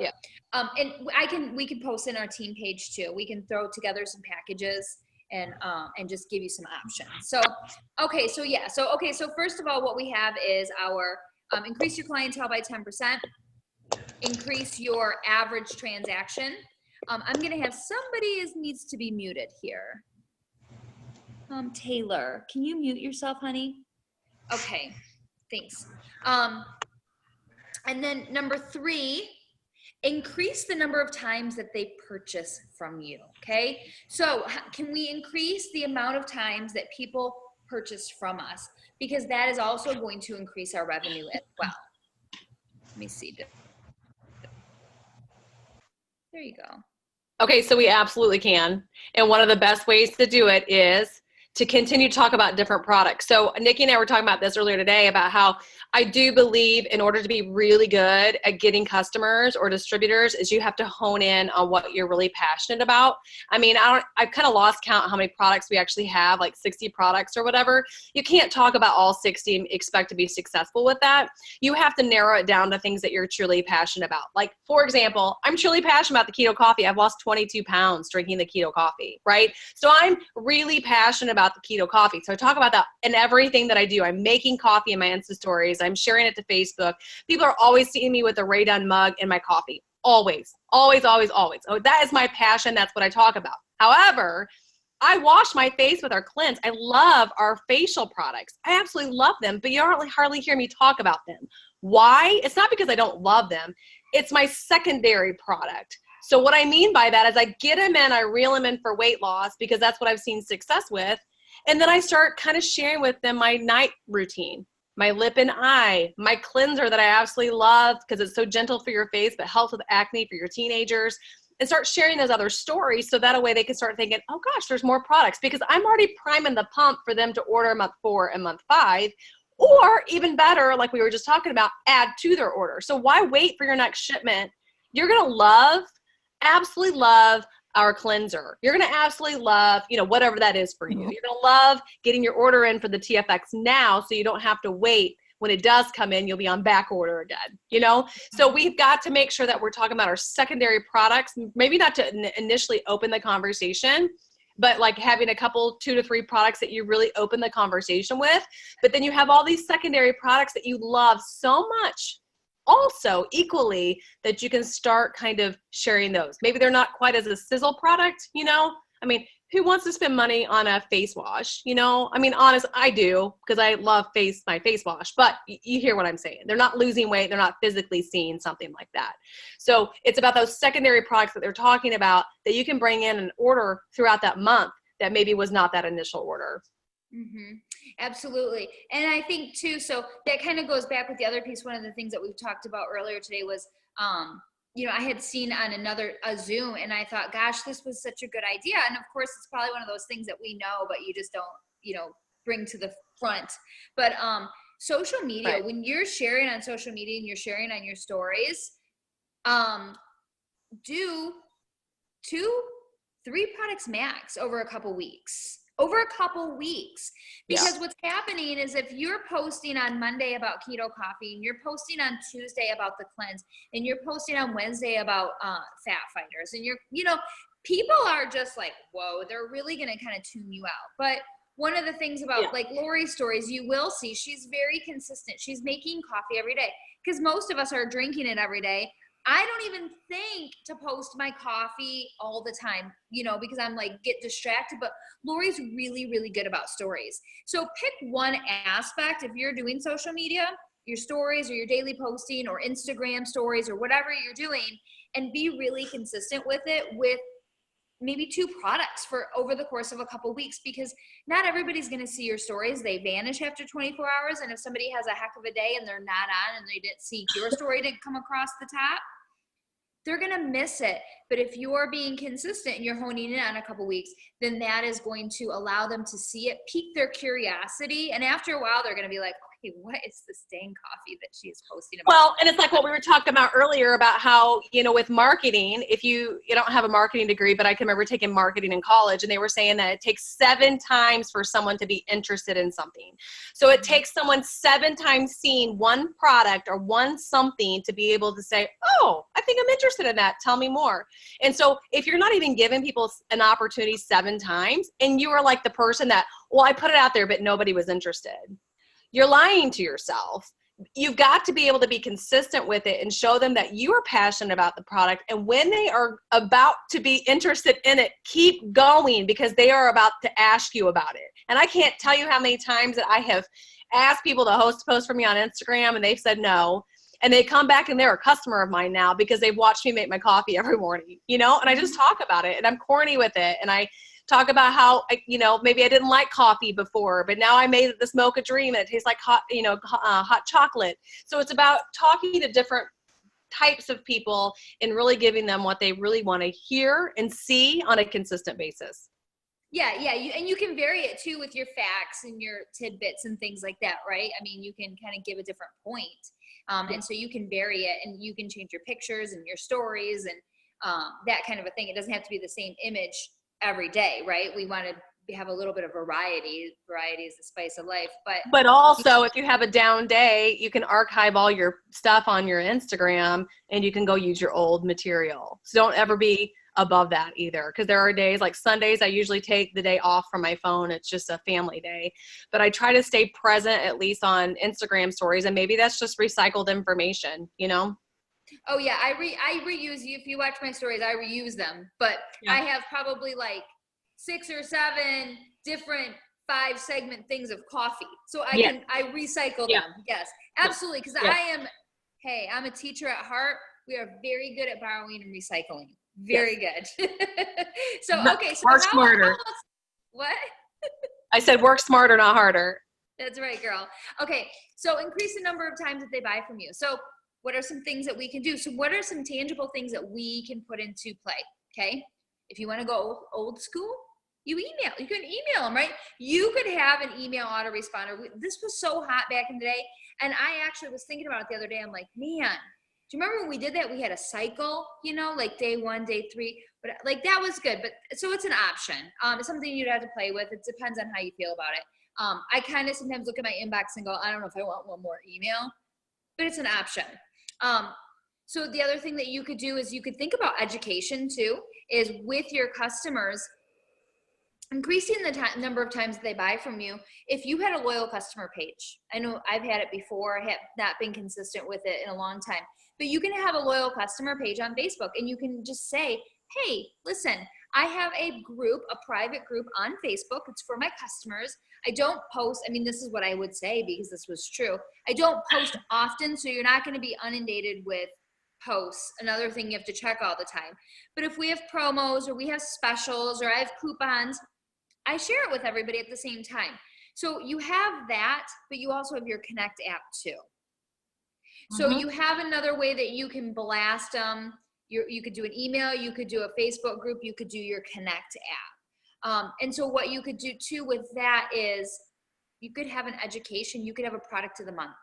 [SPEAKER 1] and we can post in our team page too. We can throw together some packages and just give you some options. So, so first of all, what we have is our, increase your clientele by 10%, increase your average transaction. I'm going to have somebody needs to be muted here. Taylor, can you mute yourself, honey? Okay, thanks. And then number 3, increase the number of times that they purchase from you, okay? So can we increase the amount of times that people purchase from us? Because that is also going to increase our revenue as well. Let me see. There you go.
[SPEAKER 2] Okay, so we absolutely can. And one of the best ways to do it is to continue to talk about different products. So Nikki and I were talking about this earlier today about how I do believe in order to be really good at getting customers or distributors is you have to hone in on what you're really passionate about. I mean, I've kind of lost count how many products we actually have, like 60 products or whatever. You can't talk about all 60 and expect to be successful with that. You have to narrow it down to things that you're truly passionate about. Like, for example, I'm truly passionate about the keto coffee. I've lost 22 pounds drinking the keto coffee, right? So I'm really passionate about the keto coffee. So I talk about that in everything that I do. I'm making coffee in my Insta stories. I'm sharing it to Facebook. People are always seeing me with a Ray Dunn mug in my coffee. Always, always, always, always. Oh, that is my passion. That's what I talk about. However, I wash my face with our Cleanse. I love our facial products. I absolutely love them, but you don't hardly hear me talk about them. Why? It's not because I don't love them. It's my secondary product. So what I mean by that is I get them in, I reel them in for weight loss because that's what I've seen success with. And then I start kind of sharing with them my night routine, my lip and eye, my cleanser that I absolutely love because it's so gentle for your face, but helps with acne for your teenagers, and start sharing those other stories so that a way they can start thinking, oh gosh, there's more products, because I'm already priming the pump for them to order month 4 and month 5, or even better, like we were just talking about, add to their order. So why wait for your next shipment? You're going to absolutely love our cleanser. You're going to absolutely love, whatever that is for you. You're going to love getting your order in for the TFX now so you don't have to wait. When it does come in, you'll be on back order again, So we've got to make sure that we're talking about our secondary products, maybe not to initially open the conversation, but like having a couple, 2 to 3 products that you really open the conversation with. But then you have all these secondary products that you love so much also equally that you can start kind of sharing those. Maybe they're not quite as a sizzle product, I mean, who wants to spend money on a face wash? You know, I mean, honest, I do, because I love my face wash, but you hear what I'm saying. They're not losing weight. They're not physically seeing something like that. So it's about those secondary products that they're talking about that you can bring in and order throughout that month that maybe was not that initial order.
[SPEAKER 1] Mm-hmm. Absolutely. And I think too, so that kind of goes back with the other piece. One of the things that we've talked about earlier today was, I had seen on a Zoom, and I thought, gosh, this was such a good idea. And of course, it's probably one of those things that we know, but you just don't, bring to the front. But social media,
[SPEAKER 2] Right.
[SPEAKER 1] when you're sharing on social media and you're sharing on your stories, do 2-3 products max over a couple weeks. Because what's happening is if you're posting on Monday about keto coffee, and you're posting on Tuesday about the cleanse, and you're posting on Wednesday about fat fighters, and people are just like, whoa, they're really going to kind of tune you out. But one of the things about like Lori's stories, you will see she's very consistent. She's making coffee every day, because most of us are drinking it every day. I don't even think to post my coffee all the time, because I'm like, get distracted. But Lori's really, really good about stories. So pick one aspect. If you're doing social media, your stories or your daily posting or Instagram stories or whatever you're doing, and be really consistent with it, with maybe 2 products for over the course of a couple weeks, because not everybody's going to see your stories. They vanish after 24 hours. And if somebody has a heck of a day and they're not on, and they didn't see your story didn't come across the top, they're going to miss it. But if you're being consistent and you're honing in on a couple weeks, then that is going to allow them to see it, pique their curiosity. And after a while, they're going to be like, okay, what is this dang coffee that she's posting about?
[SPEAKER 2] Well, and it's like what we were talking about earlier about how, with marketing, if you don't have a marketing degree, but I can remember taking marketing in college, and they were saying that it takes 7 times for someone to be interested in something. So it takes someone 7 times seeing one product or one something to be able to say, oh, I think I'm interested in that. Tell me more. And so if you're not even giving people an opportunity 7 times, and you are like the person that, well, I put it out there, but nobody was interested, you're lying to yourself. You've got to be able to be consistent with it and show them that you are passionate about the product. And when they are about to be interested in it, keep going, because they are about to ask you about it. And I can't tell you how many times that I have asked people to host a post for me on Instagram, and they've said no. And they come back and they're a customer of mine now because they've watched me make my coffee every morning, and I just talk about it, and I'm corny with it. And I talk about how, maybe I didn't like coffee before, but now I made this mocha dream and it tastes like hot chocolate. So it's about talking to different types of people and really giving them what they really want to hear and see on a consistent basis.
[SPEAKER 1] Yeah. And you can vary it too with your facts and your tidbits and things like that, right? I mean, you can kind of give a different point. And so you can vary it, and you can change your pictures and your stories and that kind of a thing. It doesn't have to be the same image every day, right? We want to have a little bit of variety. Variety is the spice of life. But
[SPEAKER 2] also, if you have a down day, you can archive all your stuff on your Instagram, and you can go use your old material. So don't ever be above that either, because there are days like Sundays, I usually take the day off from my phone. It's just a family day, but I try to stay present at least on Instagram stories, and maybe that's just recycled information,
[SPEAKER 1] Oh yeah, I reuse you. If you watch my stories, I reuse them. But I have probably like 6 or 7 different 5 segment things of coffee. So I recycle them. Yes, absolutely. Because I'm a teacher at heart. We are very good at borrowing and recycling. Very good. So
[SPEAKER 2] work smarter.
[SPEAKER 1] What?
[SPEAKER 2] I said work smarter, not harder.
[SPEAKER 1] That's right, girl. Okay, so increase the number of times that they buy from you. So what are some things that we can do? So what are some tangible things that we can put into play? Okay. If you want to go old school, you can email them, right? You could have an email autoresponder. This was so hot back in the day. And I actually was thinking about it the other day. I'm like, man, do you remember when we did that? We had a cycle, like day 1, day 3, but like that was good. But so it's an option. It's something you'd have to play with. It depends on how you feel about it. I kind of sometimes look at my inbox and go, I don't know if I want one more email, but it's an option. So the other thing that you could do is you could think about education too, is with your customers, increasing the number of times that they buy from you. If you had a loyal customer page, I know I've had it before. I have not been consistent with it in a long time, but you can have a loyal customer page on Facebook, and you can just say, hey, listen, I have a group, a private group on Facebook. It's for my customers. I don't post. I mean, this is what I would say because this was true. I don't post often, so you're not going to be inundated with posts. Another thing you have to check all the time. But if we have promos or we have specials or I have coupons, I share it with everybody at the same time. So you have that, but you also have your Connect app too. So you have another way that you can blast them. You could do an email, you could do a Facebook group, you could do your Connect app. And so what you could do too with that is you could have an education, you could have a product of the month.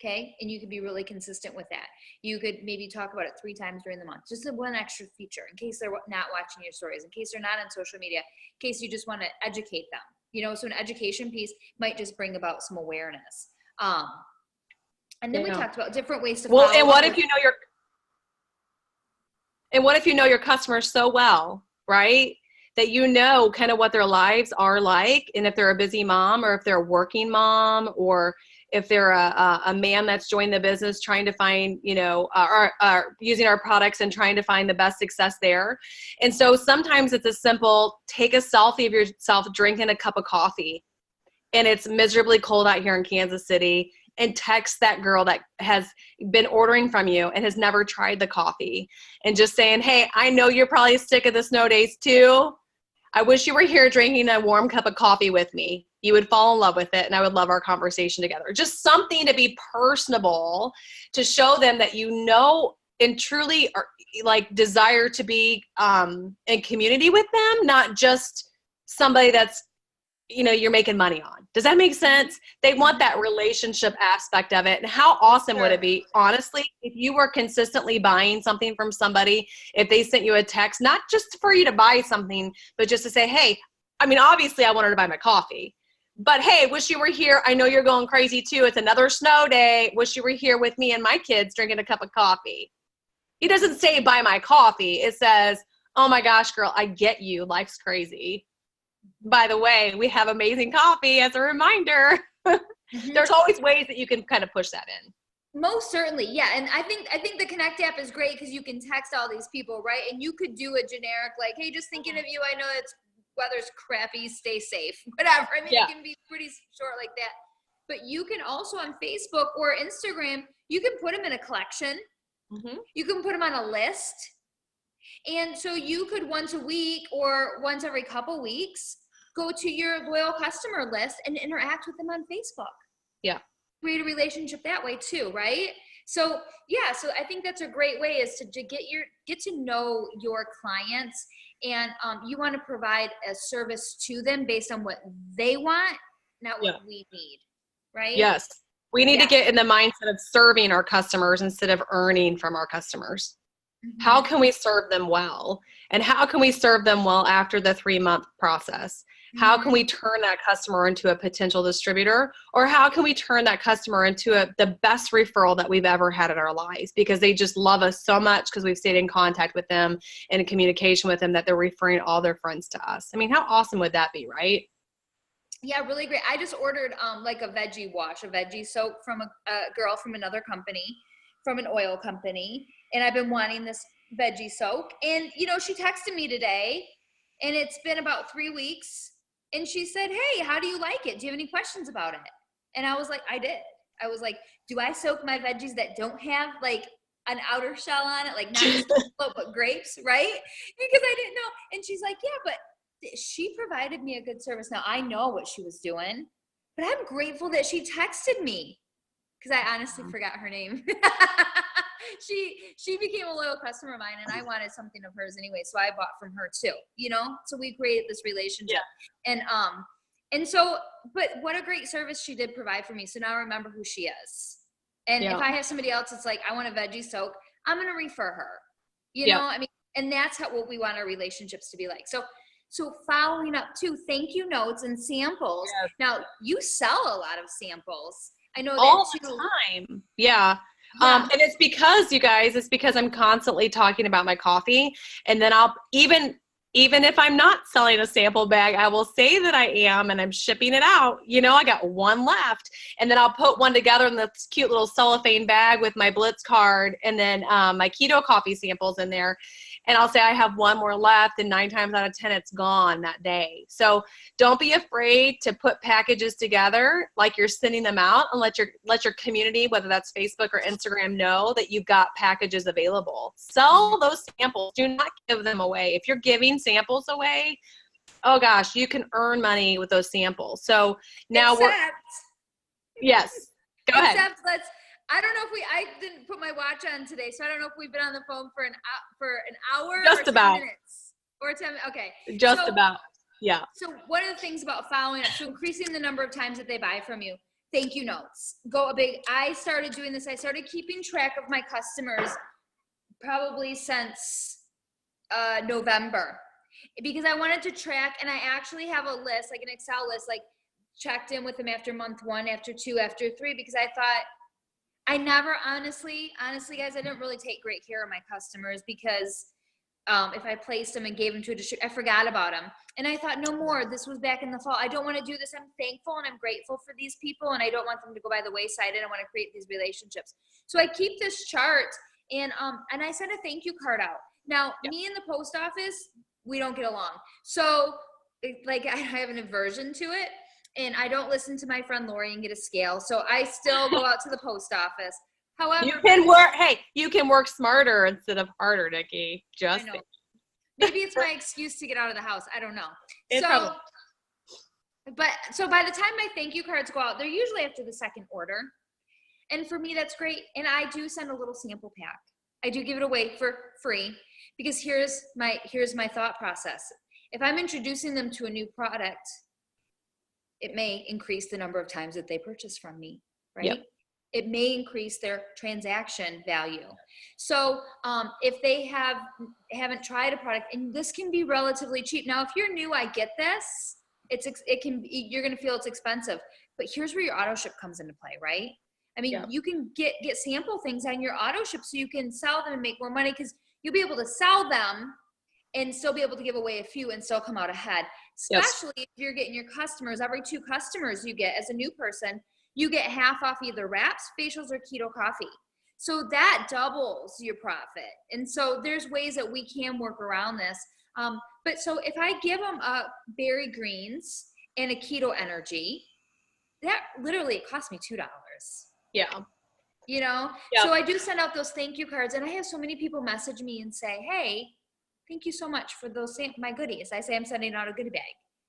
[SPEAKER 1] Okay. And you could be really consistent with that. You could maybe talk about it 3 times during the month, just one extra feature in case they're not watching your stories, in case they're not on social media, in case you just want to educate them, you know, so an education piece might just bring about some awareness. And then we talked about different ways to follow.
[SPEAKER 2] Well, and what if you know your customers so well, right? That you know kind of what their lives are like, and if they're a busy mom or if they're a working mom or if they're a man that's joined the business trying to find, you know, or using our products and trying to find the best success there. And so sometimes it's a simple, take a selfie of yourself drinking a cup of coffee and it's miserably cold out here in Kansas City, and text that girl that has been ordering from you and has never tried the coffee and just saying, hey, I know you're probably sick of the snow days too. I wish you were here drinking a warm cup of coffee with me. You would fall in love with it and I would love our conversation together. Just something to be personable, to show them that you know and truly are, like, desire to be in community with them, not just somebody that's, you know, you're making money on. Does that make sense? They want that relationship aspect of it. And how awesome would it be, honestly, if you were consistently buying something from somebody, if they sent you a text, not just for you to buy something, but just to say, hey, I mean, obviously I wanted to buy my coffee, but hey, wish you were here. I know you're going crazy too. It's another snow day. Wish you were here with me and my kids drinking a cup of coffee. He doesn't say buy my coffee. It says, oh my gosh, girl, I get you. Life's crazy. By the way, we have amazing coffee as a reminder. There's always ways that you can kind of push that in.
[SPEAKER 1] Most certainly. Yeah. And I think the Connect app is great because you can text all these people, right? And you could do a generic, like, hey, just thinking of you. I know it's weather's crappy, stay safe, whatever. I mean, it can be pretty short like that. But you can also on Facebook or Instagram, you can put them in a collection. You can put them on a list. And so you could once a week or once every couple weeks go to your loyal customer list and interact with them on Facebook. Yeah. Create a relationship that way too, right? So yeah, so I think that's a great way is to get to know your clients, and you want to provide a service to them based on what they want, not what we need, right?
[SPEAKER 2] Yes. We need to get in the mindset of serving our customers instead of earning from our customers. How can we serve them well? And how can we serve them well after the 3-month process? How can we turn that customer into a potential distributor? Or how can we turn that customer into the best referral that we've ever had in our lives, because they just love us so much because we've stayed in contact with them and in communication with them that they're referring all their friends to us. I mean, how awesome would that be, right?
[SPEAKER 1] Yeah, really great. I just ordered like a veggie wash, a veggie soap from a girl from another company, from an oil company. And I've been wanting this veggie soap. And, you know, she texted me today, and it's been about 3 weeks. And she said, hey, how do you like it? Do you have any questions about it? And I was like, I did. I was like, do I soak my veggies that don't have like an outer shell on it? Like not just soap, but grapes, right? Because I didn't know. And she's like, yeah, but she provided me a good service. Now I know what she was doing, but I'm grateful that she texted me because I honestly forgot her name. She became a loyal customer of mine, and I wanted something of hers anyway, so I bought from her too, you know? So we created this relationship. And so, but what a great service she did provide for me. So now I remember who she is. And if I have somebody else that's like, I want a veggie soak, I'm going to refer her, you know? I mean, and that's what we want our relationships to be like. So following up too, thank you notes and samples. Now you sell a lot of samples. I know
[SPEAKER 2] all
[SPEAKER 1] that
[SPEAKER 2] the time. And it's because, you guys, it's because I'm constantly talking about my coffee. And then I'll even if I'm not selling a sample bag, I will say that I am, and I'm shipping it out. You know, I got one left, and then I'll put one together in this cute little cellophane bag with my Blitz card, and then my keto coffee samples in there. and I'll say I have one more left, and 9 times out of 10 it's gone that day. So don't be afraid to put packages together like you're sending them out, and let your community, whether that's Facebook or Instagram, know that you've got packages available. Sell those samples. Do not give them away. If you're giving samples away, oh gosh, you can earn money with those samples. So now yes, go ahead.
[SPEAKER 1] I don't know if I didn't put my watch on today, so I don't know if we've been on the phone for an hour
[SPEAKER 2] Just
[SPEAKER 1] or 10
[SPEAKER 2] about.
[SPEAKER 1] minutes. Or 10, okay.
[SPEAKER 2] Just about, yeah.
[SPEAKER 1] So one of the things about following up, so increasing the number of times that they buy from you, thank you notes. I started doing this, I started keeping track of my customers probably since November, because I wanted to track, and I actually have a list, like an Excel list, like checked in with them after month 1, after 2, after 3, because I thought, I never, honestly, guys, I didn't really take great care of my customers, because if I placed them and gave them to a distributor, I forgot about them. And I thought, no more. This was back in the fall. I don't want to do this. I'm thankful and I'm grateful for these people, and I don't want them to go by the wayside, and I want to create these relationships. So I keep this chart, and I sent a thank you card out. Now, me and the post office, we don't get along. So like I have an aversion to it. And I don't listen to my friend Lori and get a scale. So I still go out to the post office. However,
[SPEAKER 2] you can work smarter instead of harder, Nikki. Just
[SPEAKER 1] maybe it's my excuse to get out of the house. I don't know. So by the time my thank you cards go out, they're usually after the second order. And for me, that's great. And I do send a little sample pack. I do give it away for free, because here's my thought process. If I'm introducing them to a new product, it may increase the number of times that they purchase from me, right? Yep. It may increase their transaction value. So if they haven't tried a product, and this can be relatively cheap. Now, if you're new, I get this. You're going to feel it's expensive, but here's where your auto ship comes into play, right? I mean, you can get sample things on your auto ship, so you can sell them and make more money, because you'll be able to sell them and still be able to give away a few and still come out ahead. Especially if you're getting your customers, every 2 customers you get as a new person, you get half off either wraps, facials, or keto coffee. So that doubles your profit. And so there's ways that we can work around this. But so if I give them a berry greens and a keto energy, that literally cost me $2.
[SPEAKER 2] Yeah.
[SPEAKER 1] You know? So I do send out those thank you cards, and I have so many people message me and say, hey, thank you so much for my goodies. I say I'm sending out a goodie bag,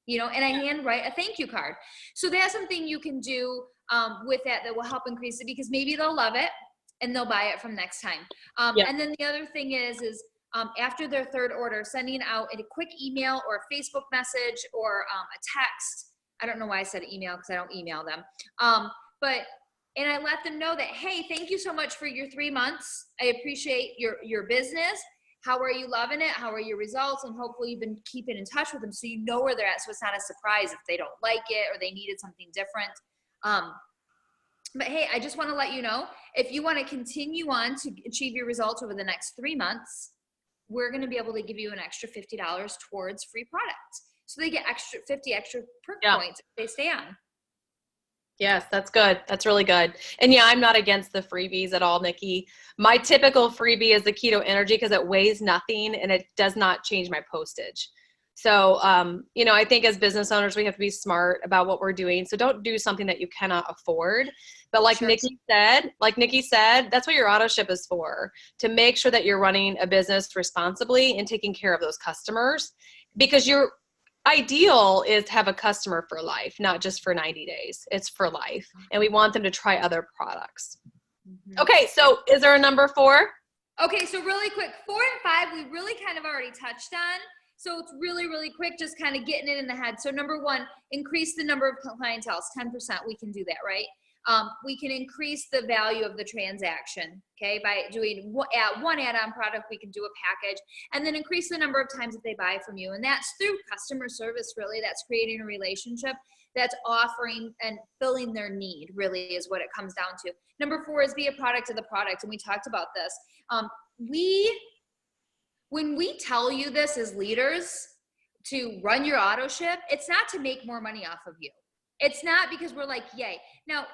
[SPEAKER 1] you know, and I handwrite a thank you card. So that's something you can do with that will help increase it, because maybe they'll love it and they'll buy it from next time. And then the other thing is after their 3rd order, sending out a quick email or a Facebook message or a text. I don't know why I said email, because I don't email them. And I let them know that, hey, thank you so much for your 3 months. I appreciate your business. How are you loving it? How are your results? And hopefully you've been keeping in touch with them, so you know where they're at, so it's not a surprise if they don't like it or they needed something different. But hey, I just want to let you know, if you want to continue on to achieve your results over the next 3 months, we're going to be able to give you an extra $50 towards free product. So they get 50 extra perk points if they stay on.
[SPEAKER 2] Yes, that's good. That's really good. And I'm not against the freebies at all, Nikki. My typical freebie is the Keto Energy, because it weighs nothing and it does not change my postage. So, I think as business owners, we have to be smart about what we're doing. So don't do something that you cannot afford. But like Nikki said, that's what your auto ship is for, to make sure that you're running a business responsibly and taking care of those customers, because your ideal is to have a customer for life, not just for 90 days. It's for life. And we want them to try other products. Mm-hmm. Okay. So is there a number 4?
[SPEAKER 1] Okay. So really quick, 4 and 5, we really kind of already touched on. So it's really, really quick, just kind of getting it in the head. So number 1, increase the number of clientele. 10%, we can do that, right? We can increase the value of the transaction, okay? By doing one add-on product, we can do a package, and then increase the number of times that they buy from you. And that's through customer service, really. That's creating a relationship. That's offering and filling their need, really, is what it comes down to. Number 4 is be a product of the product, and we talked about this. When we tell you this as leaders to run your auto ship, it's not to make more money off of you. It's not because we're like, yay. Now,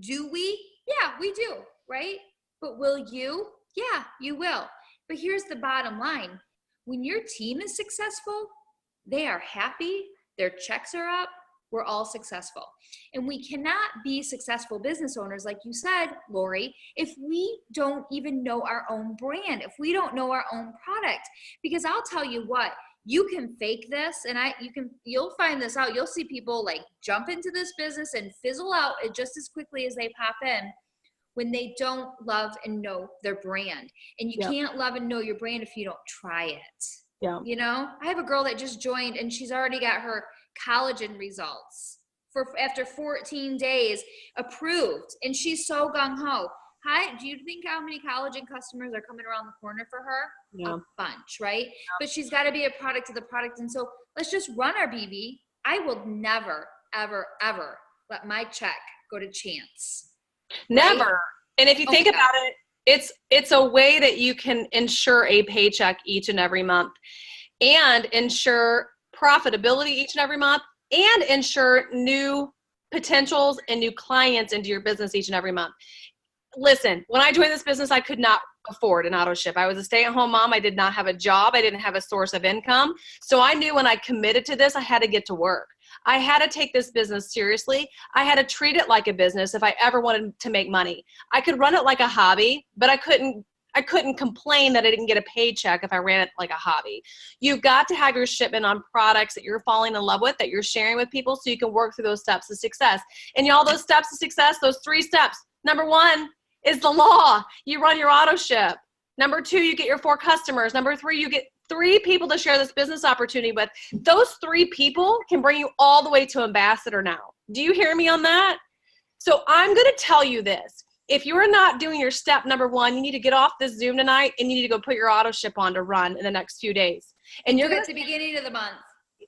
[SPEAKER 1] do we? Yeah, we do, right? But will you? Yeah, you will. But here's the bottom line. when your team is successful, they are happy, their checks are up, we're all successful. And we cannot be successful business owners, like you said, Lori, if we don't even know our own brand, if we don't know our own product. Because I'll tell you what, you can fake this, and you'll find this out. You'll see people like jump into this business and fizzle out just as quickly as they pop in when they don't love and know their brand. And you can't love and know your brand if you don't try it.
[SPEAKER 2] Yeah.
[SPEAKER 1] You know, I have a girl that just joined and she's already got her collagen results after 14 days approved, and she's so gung-ho. Hi, do you think how many collagen customers are coming around the corner for her?
[SPEAKER 2] Yeah.
[SPEAKER 1] A bunch, right? Yeah. But she's got to be a product of the product. And so let's just run our BB. I will never, ever, ever let my check go to chance.
[SPEAKER 2] Never.
[SPEAKER 1] Right?
[SPEAKER 2] And if you think about it, it's a way that you can ensure a paycheck each and every month and ensure profitability each and every month and ensure new potentials and new clients into your business each and every month. Listen, when I joined this business, I could not afford an auto ship. I was a stay-at-home mom. I did not have a job. I didn't have a source of income. So I knew when I committed to this, I had to get to work. I had to take this business seriously. I had to treat it like a business if I ever wanted to make money. I could run it like a hobby, but I couldn't complain that I didn't get a paycheck if I ran it like a hobby. You've got to have your shipment on products that you're falling in love with, that you're sharing with people, so you can work through those steps of success. And y'all, those steps of success, those 3 steps. Number 1 is the law. You run your auto ship. Number 2, you get your 4 customers. Number 3, you get 3 people to share this business opportunity with. Those 3 people can bring you all the way to ambassador now. Do you hear me on that? So I'm going to tell you this. If you're not doing your step number 1, you need to get off this Zoom tonight and you need to go put your auto ship on to run in the next few days. And you're
[SPEAKER 1] at the beginning of the month.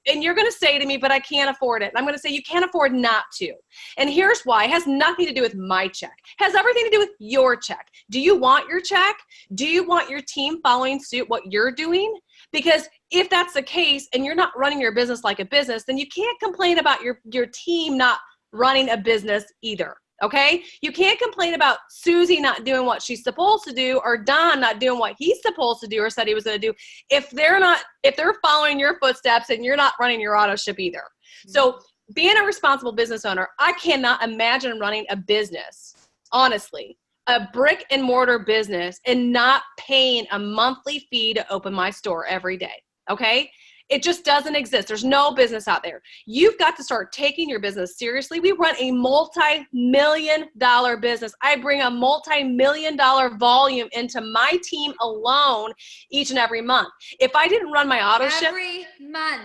[SPEAKER 2] And you're going to say to me, but I can't afford it. And I'm going to say, you can't afford not to. And here's why. It has nothing to do with my check. It has everything to do with your check. Do you want your check? Do you want your team following suit what you're doing? Because if that's the case and you're not running your business like a business, then you can't complain about your team not running a business either. Okay? You can't complain about Susie not doing what she's supposed to do or Don not doing what he's supposed to do or said he was going to do if they're following your footsteps and you're not running your auto ship either. So being a responsible business owner, I cannot imagine running a business, honestly, a brick and mortar business and not paying a monthly fee to open my store every day. Okay? It just doesn't exist. There's no business out there. You've got to start taking your business seriously. We run a multi-million-dollar business. I bring a multi-million-dollar volume into my team alone each and every month. If I didn't run my auto ship every month,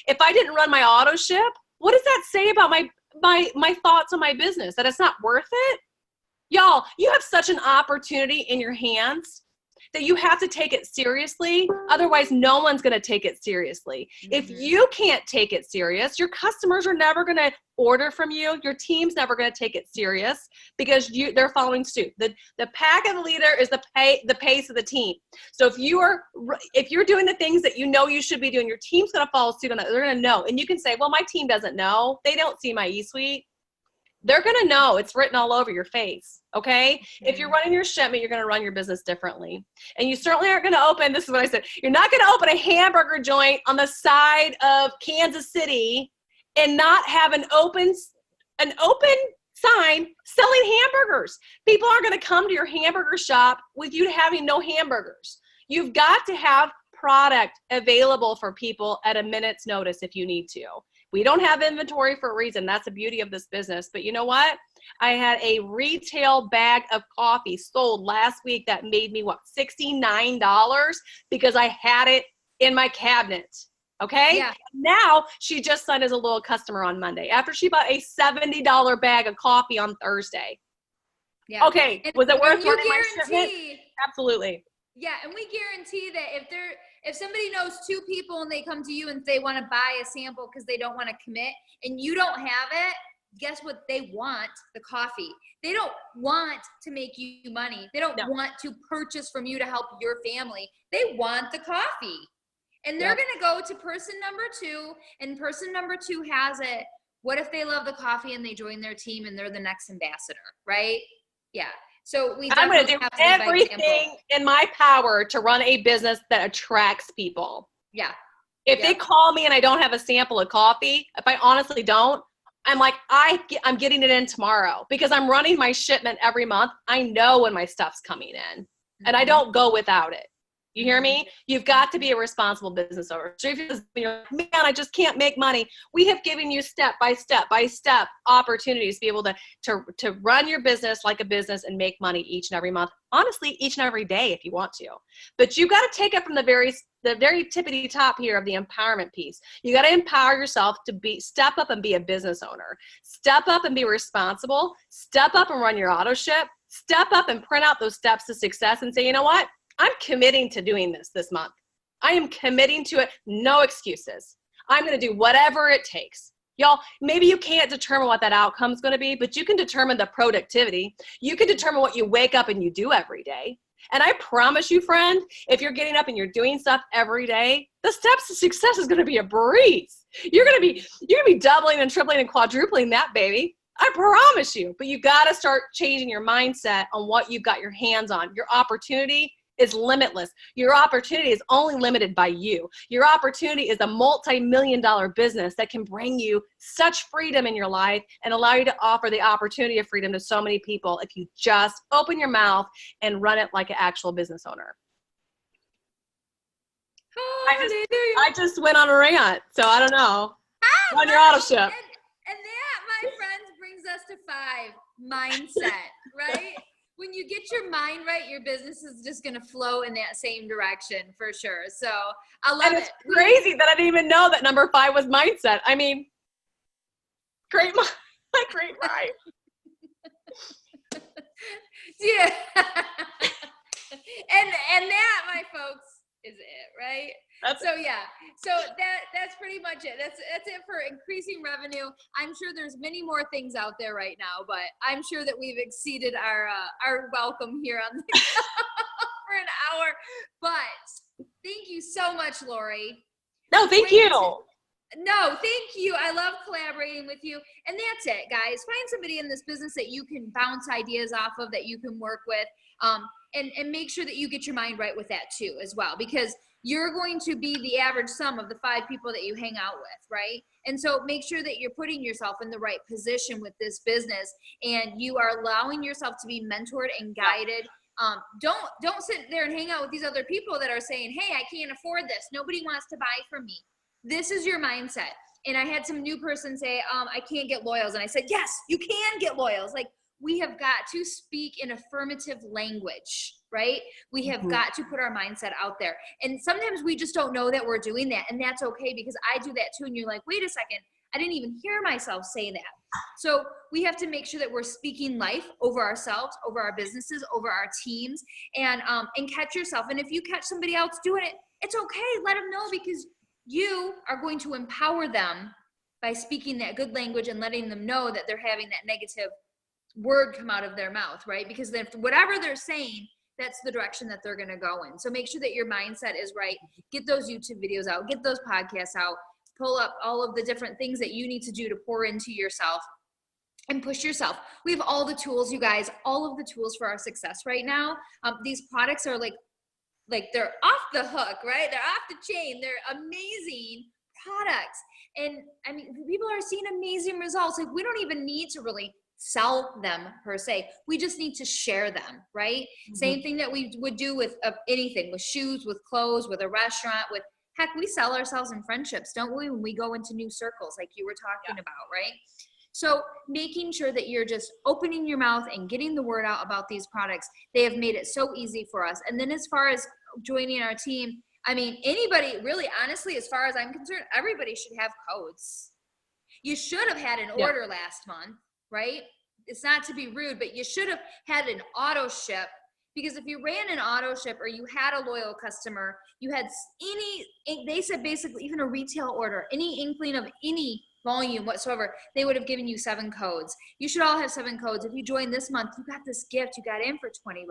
[SPEAKER 2] if I didn't run my auto ship, what does that say about my thoughts on my business? That it's not worth it? Y'all, you have such an opportunity in your hands that you have to take it seriously. Otherwise, no one's going to take it seriously. Mm-hmm. If you can't take it serious, your customers are never going to order from you. Your team's never going to take it serious because they're following suit. The pack of the leader is the pace of the team. So if you're doing the things that you know you should be doing, your team's going to follow suit on that. They're going to know. And you can say, well, my team doesn't know. They don't see my eSuite. They're going to know. It's written all over your face, okay? Mm-hmm. If you're running your shipment, you're going to run your business differently. And you certainly aren't going to open, this is what I said, you're not going to open a hamburger joint on the side of Kansas City and not have an open sign selling hamburgers. People aren't going to come to your hamburger shop with you having no hamburgers. You've got to have product available for people at a minute's notice if you need to. We don't have inventory for a reason. That's the beauty of this business. But you know what? I had a retail bag of coffee sold last week that made me, $69 because I had it in my cabinet. Okay? Yeah. Now she just signed as a loyal customer on Monday after she bought a $70 bag of coffee on Thursday. Yeah. Okay. Was it worth running my shipment? Absolutely.
[SPEAKER 1] Yeah, and we guarantee that if somebody knows 2 people and they come to you and they want to buy a sample because they don't want to commit and you don't have it, guess what? They want the coffee. They don't want to make you money. They don't want to purchase from you to help your family. They want the coffee. And they're going to go to person number 2, and person number 2 has it. What if they love the coffee and they join their team and they're the next ambassador, right? Yeah. So we
[SPEAKER 2] I'm going
[SPEAKER 1] definitely
[SPEAKER 2] to do
[SPEAKER 1] have to lead by example.
[SPEAKER 2] everything in my power to run a business that attracts people.
[SPEAKER 1] Yeah.
[SPEAKER 2] If they call me and I don't have a sample of coffee, if I honestly don't, I'm like, I'm getting it in tomorrow because I'm running my shipment every month. I know when my stuff's coming in and I don't go without it. You hear me? You've got to be a responsible business owner. So if you're like, man, I just can't make money. We have given you step by step opportunities to be able to run your business like a business and make money each and every month. Honestly, each and every day if you want to. But you've got to take it from the very tippity top here of the empowerment piece. You got to empower yourself to step up and be a business owner. Step up and be responsible. Step up and run your auto ship. Step up and print out those steps to success and say, you know what? I'm committing to doing this month. I am committing to it. No excuses. I'm going to do whatever it takes. Y'all, maybe you can't determine what that outcome is going to be, but you can determine the productivity. You can determine what you wake up and you do every day. And I promise you, friend, if you're getting up and you're doing stuff every day, the steps to success is going to be a breeze. You're going to be doubling and tripling and quadrupling that, baby. I promise you. But you got to start changing your mindset on what you've got your hands on. Your opportunity is limitless. Your opportunity is only limited by you. Your opportunity is a multi-million-dollar business that can bring you such freedom in your life and allow you to offer the opportunity of freedom to so many people if you just open your mouth and run it like an actual business owner. I just went on a rant, so I don't know. Run your auto ship.
[SPEAKER 1] And that, my friends, brings us to 5, mindset, right? When you get your mind right, your business is just going to flow in that same direction for sure. So I love it.
[SPEAKER 2] It's crazy that I didn't even know that number 5 was mindset. I mean, great mind.
[SPEAKER 1] Yeah. and that, my folks, is it, right? So that's pretty much it. That's it for increasing revenue. I'm sure there's many more things out there right now, but I'm sure that we've exceeded our welcome here on the for an hour. But thank you so much, Lori.
[SPEAKER 2] No, thank you.
[SPEAKER 1] No, thank you. I love collaborating with you. And that's it, guys. Find somebody in this business that you can bounce ideas off of, that you can work with. And make sure that you get your mind right with that too as well, because you're going to be the average sum of the 5 people that you hang out with, right? And so make sure that you're putting yourself in the right position with this business and you are allowing yourself to be mentored and guided. Don't sit there and hang out with these other people that are saying, hey, I can't afford this. Nobody wants to buy from me. This is your mindset. And I had some new person say, I can't get loyals. And I said, yes, you can get loyals. Like, we have got to speak in affirmative language, right? We have got to put our mindset out there. And sometimes we just don't know that we're doing that. And that's okay, because I do that too. And you're like, wait a second, I didn't even hear myself say that. So we have to make sure that we're speaking life over ourselves, over our businesses, over our teams, and catch yourself. And if you catch somebody else doing it, it's okay. Let them know, because you are going to empower them by speaking that good language and letting them know that they're having that negative word come out of their mouth, right? Because then whatever they're saying, that's the direction that they're going to go in. So make sure that your mindset is right. Get those YouTube videos out, get those podcasts out, pull up all of the different things that you need to do to pour into yourself and push yourself. We have all the tools, you guys, all of the tools for our success right now. These products are like they're off the hook, right? They're off the chain. They're amazing products. And I mean, people are seeing amazing results. Like, we don't even need to really sell them per se. We just need to share them, right? Same thing that we would do with anything, with shoes, with clothes, with a restaurant, with heck, we sell ourselves in friendships, don't we? When we go into new circles, like you were talking about, right? So making sure that you're just opening your mouth and getting the word out about these products. They have made it so easy for us. And then as far as joining our team, I mean, anybody, really, honestly, as far as I'm concerned, everybody should have codes. You should have had an order last month, right? It's not to be rude, but you should have had an auto ship, because if you ran an auto ship or you had a loyal customer, you had they said basically even a retail order, any inkling of any volume whatsoever, they would have given you 7 codes. You should all have 7 codes. If you join this month, you got this gift, you got in for $20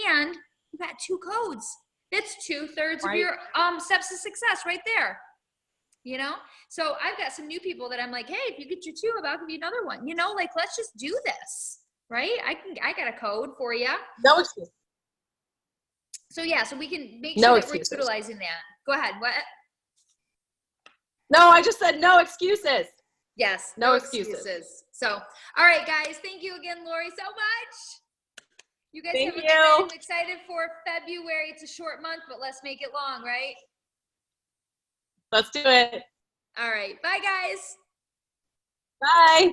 [SPEAKER 1] and you got 2 codes. That's 2/3 of your steps to success right there. You know? So I've got some new people that I'm like, hey, if you get your 2, I'll give you another one. You know, like, let's just do this. right? I got a code for you.
[SPEAKER 2] No excuse.
[SPEAKER 1] So yeah, so we can make
[SPEAKER 2] No
[SPEAKER 1] sure that
[SPEAKER 2] excuses.
[SPEAKER 1] we're utilizing that. Go ahead. What?
[SPEAKER 2] No, I just said no excuses.
[SPEAKER 1] Yes.
[SPEAKER 2] No excuses.
[SPEAKER 1] So, all right, guys. Thank you again, Lori, so much. You guys
[SPEAKER 2] Thank
[SPEAKER 1] have a good
[SPEAKER 2] you.
[SPEAKER 1] night. I'm excited for February. It's a short month, but let's make it long, right?
[SPEAKER 2] Let's do it.
[SPEAKER 1] All right. Bye, guys.
[SPEAKER 2] Bye.